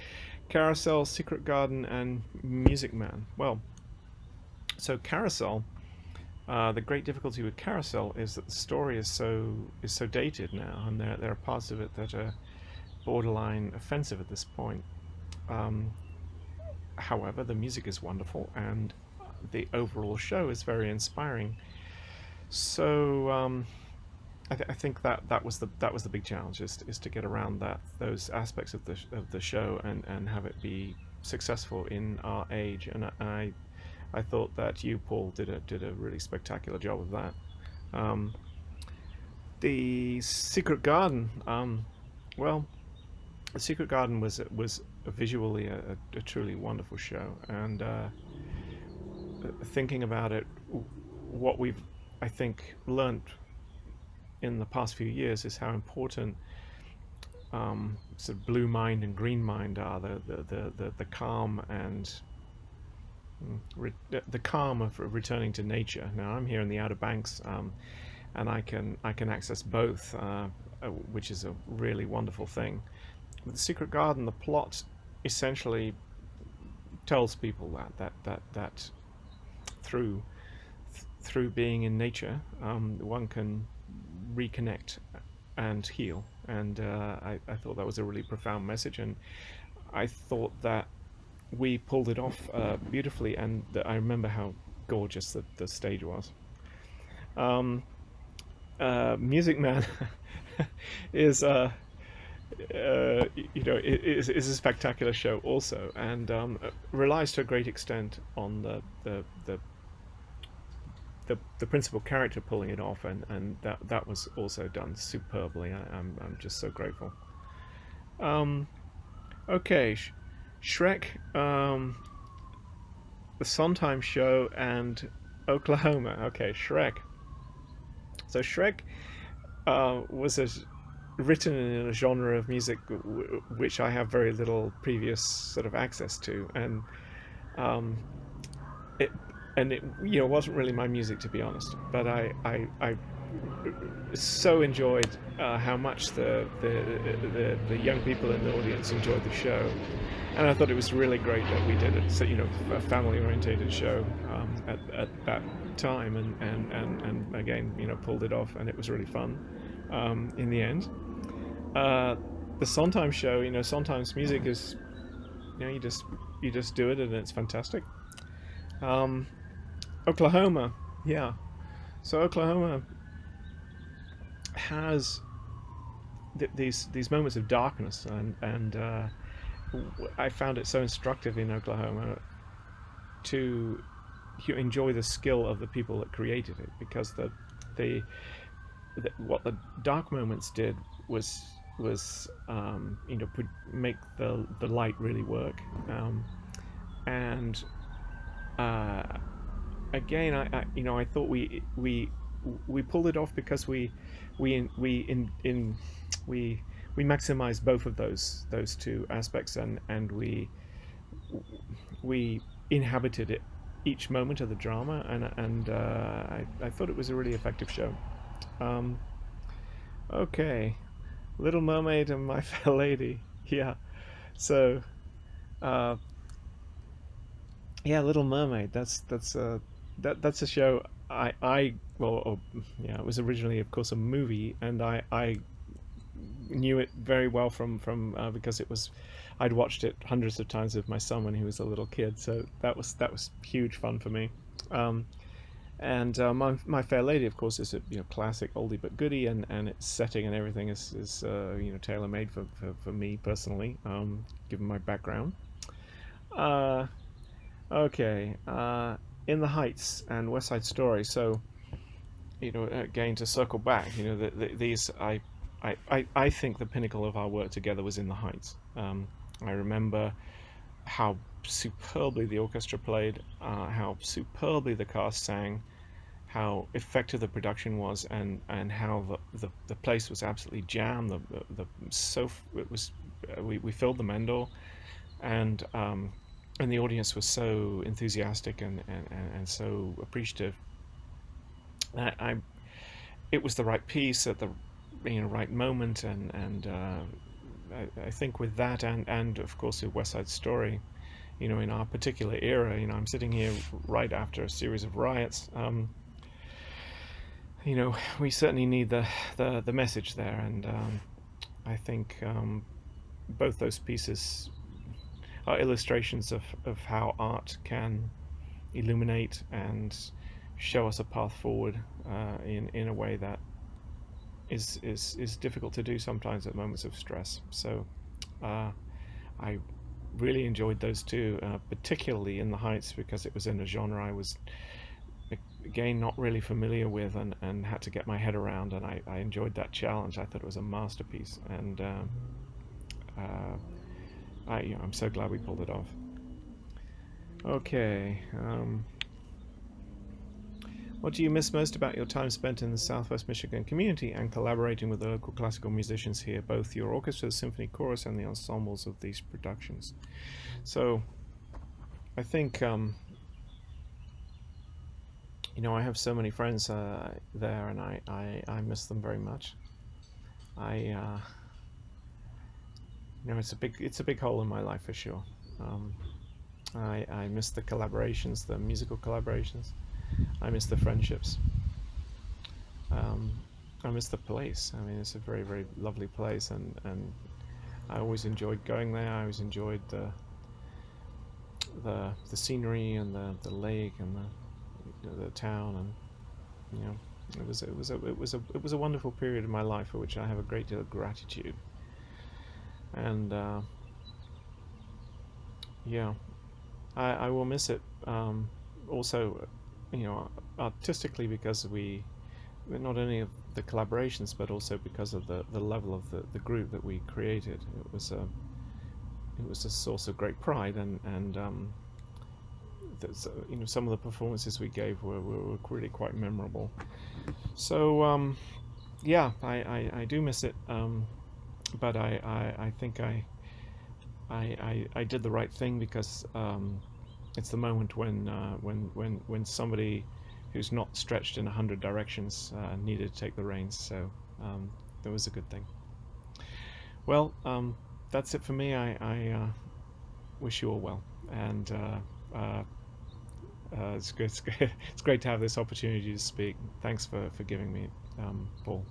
Carousel, Secret Garden, and Music Man. Well, so Carousel The great difficulty with Carousel is that the story is so dated now, and there are parts of it that are borderline offensive at this point. However, the music is wonderful, and the overall show is very inspiring. So I think that was the big challenge, is to get around those aspects of the show and have it be successful in our age. And I thought that you, Paul, did a really spectacular job of that. The Secret Garden, well, the Secret Garden was visually a truly wonderful show, and thinking about it, what we've, I think, learnt in the past few years is how important sort of blue mind and green mind are. The calm and the calm of returning to nature. Now I'm here in the Outer Banks, and I can access both, which is a really wonderful thing. With the Secret Garden, the plot essentially tells people that through being in nature, one can reconnect and heal. And I thought that was a really profound message, and I thought that we pulled it off beautifully, and I remember how gorgeous the stage was. Music Man is is a spectacular show also, and relies to a great extent on the principal character pulling it off, and that was also done superbly. I'm just so grateful. Okay, Schrock, the Sondheim Show, and Oklahoma. Okay, Schrock. So Schrock was written in a genre of music which I have very little previous sort of access to, and it wasn't really my music, to be honest. But I so enjoyed how much the young people in the audience enjoyed the show, and I thought it was really great that we did it. So a family-orientated show at that time, and again pulled it off, and it was really fun in the end. The Sondheim Show, Sondheim's music is, you just do it and it's fantastic. Oklahoma, yeah. So Oklahoma has these moments of darkness, and I found it so instructive in Oklahoma to enjoy the skill of the people that created it, because what the dark moments did was make the light really work, and again I thought we pulled it off because we maximized both of those two aspects, and we inhabited it each moment of the drama, and I thought it was a really effective show. Okay, Little Mermaid and My Fair Lady. Yeah, so Little Mermaid. That's a show. It was originally, of course, a movie, and I knew it very well from because I'd watched it hundreds of times with my son when he was a little kid. So that was huge fun for me. And My Fair Lady, of course, is a classic oldie but goodie, and its setting and everything is tailor made for me personally, given my background. Okay, In the Heights and West Side Story. So, again, to circle back, these I think the pinnacle of our work together was In the Heights. I remember how superbly the orchestra played, how superbly the cast sang, how effective the production was, and how the place was absolutely jammed. We filled the Mendel, and the audience was so enthusiastic and so appreciative. It was the right piece at the right moment, and I think with that, and of course with West Side Story, in our particular era, I'm sitting here right after a series of riots. you know, we certainly need the message there, and I think both those pieces are illustrations of how art can illuminate and show us a path forward in a way that is difficult to do sometimes at moments of stress. So I really enjoyed those two, particularly in the Heights, because it was in a genre I was again not really familiar with and had to get my head around, and I enjoyed that challenge. I thought it was a masterpiece, and I'm so glad we pulled it off. Okay, what do you miss most about your time spent in the Southwest Michigan community and collaborating with the local classical musicians here, both your orchestra, the symphony chorus, and the ensembles of these productions? So I think you know, I have so many friends there, and I miss them very much. You know, it's a big hole in my life for sure. I miss the collaborations, the musical collaborations. I miss the friendships. I miss the place. I mean, it's a very, very lovely place, and I always enjoyed going there. I always enjoyed the scenery and the lake and the town, and you know, it was a wonderful period of my life for which I have a great deal of gratitude. And yeah, I will miss it. Also, you know, artistically, because we not only of the collaborations, but also because of the level of the group that we created. It was a source of great pride, and you know, some of the performances we gave were really quite memorable. So yeah, I do miss it, but I think I did the right thing, because it's the moment when somebody who's not stretched in 100 directions needed to take the reins. So that was a good thing. Well, that's it for me. I wish you all well, and it's great to have this opportunity to speak. Thanks for giving me, Paul.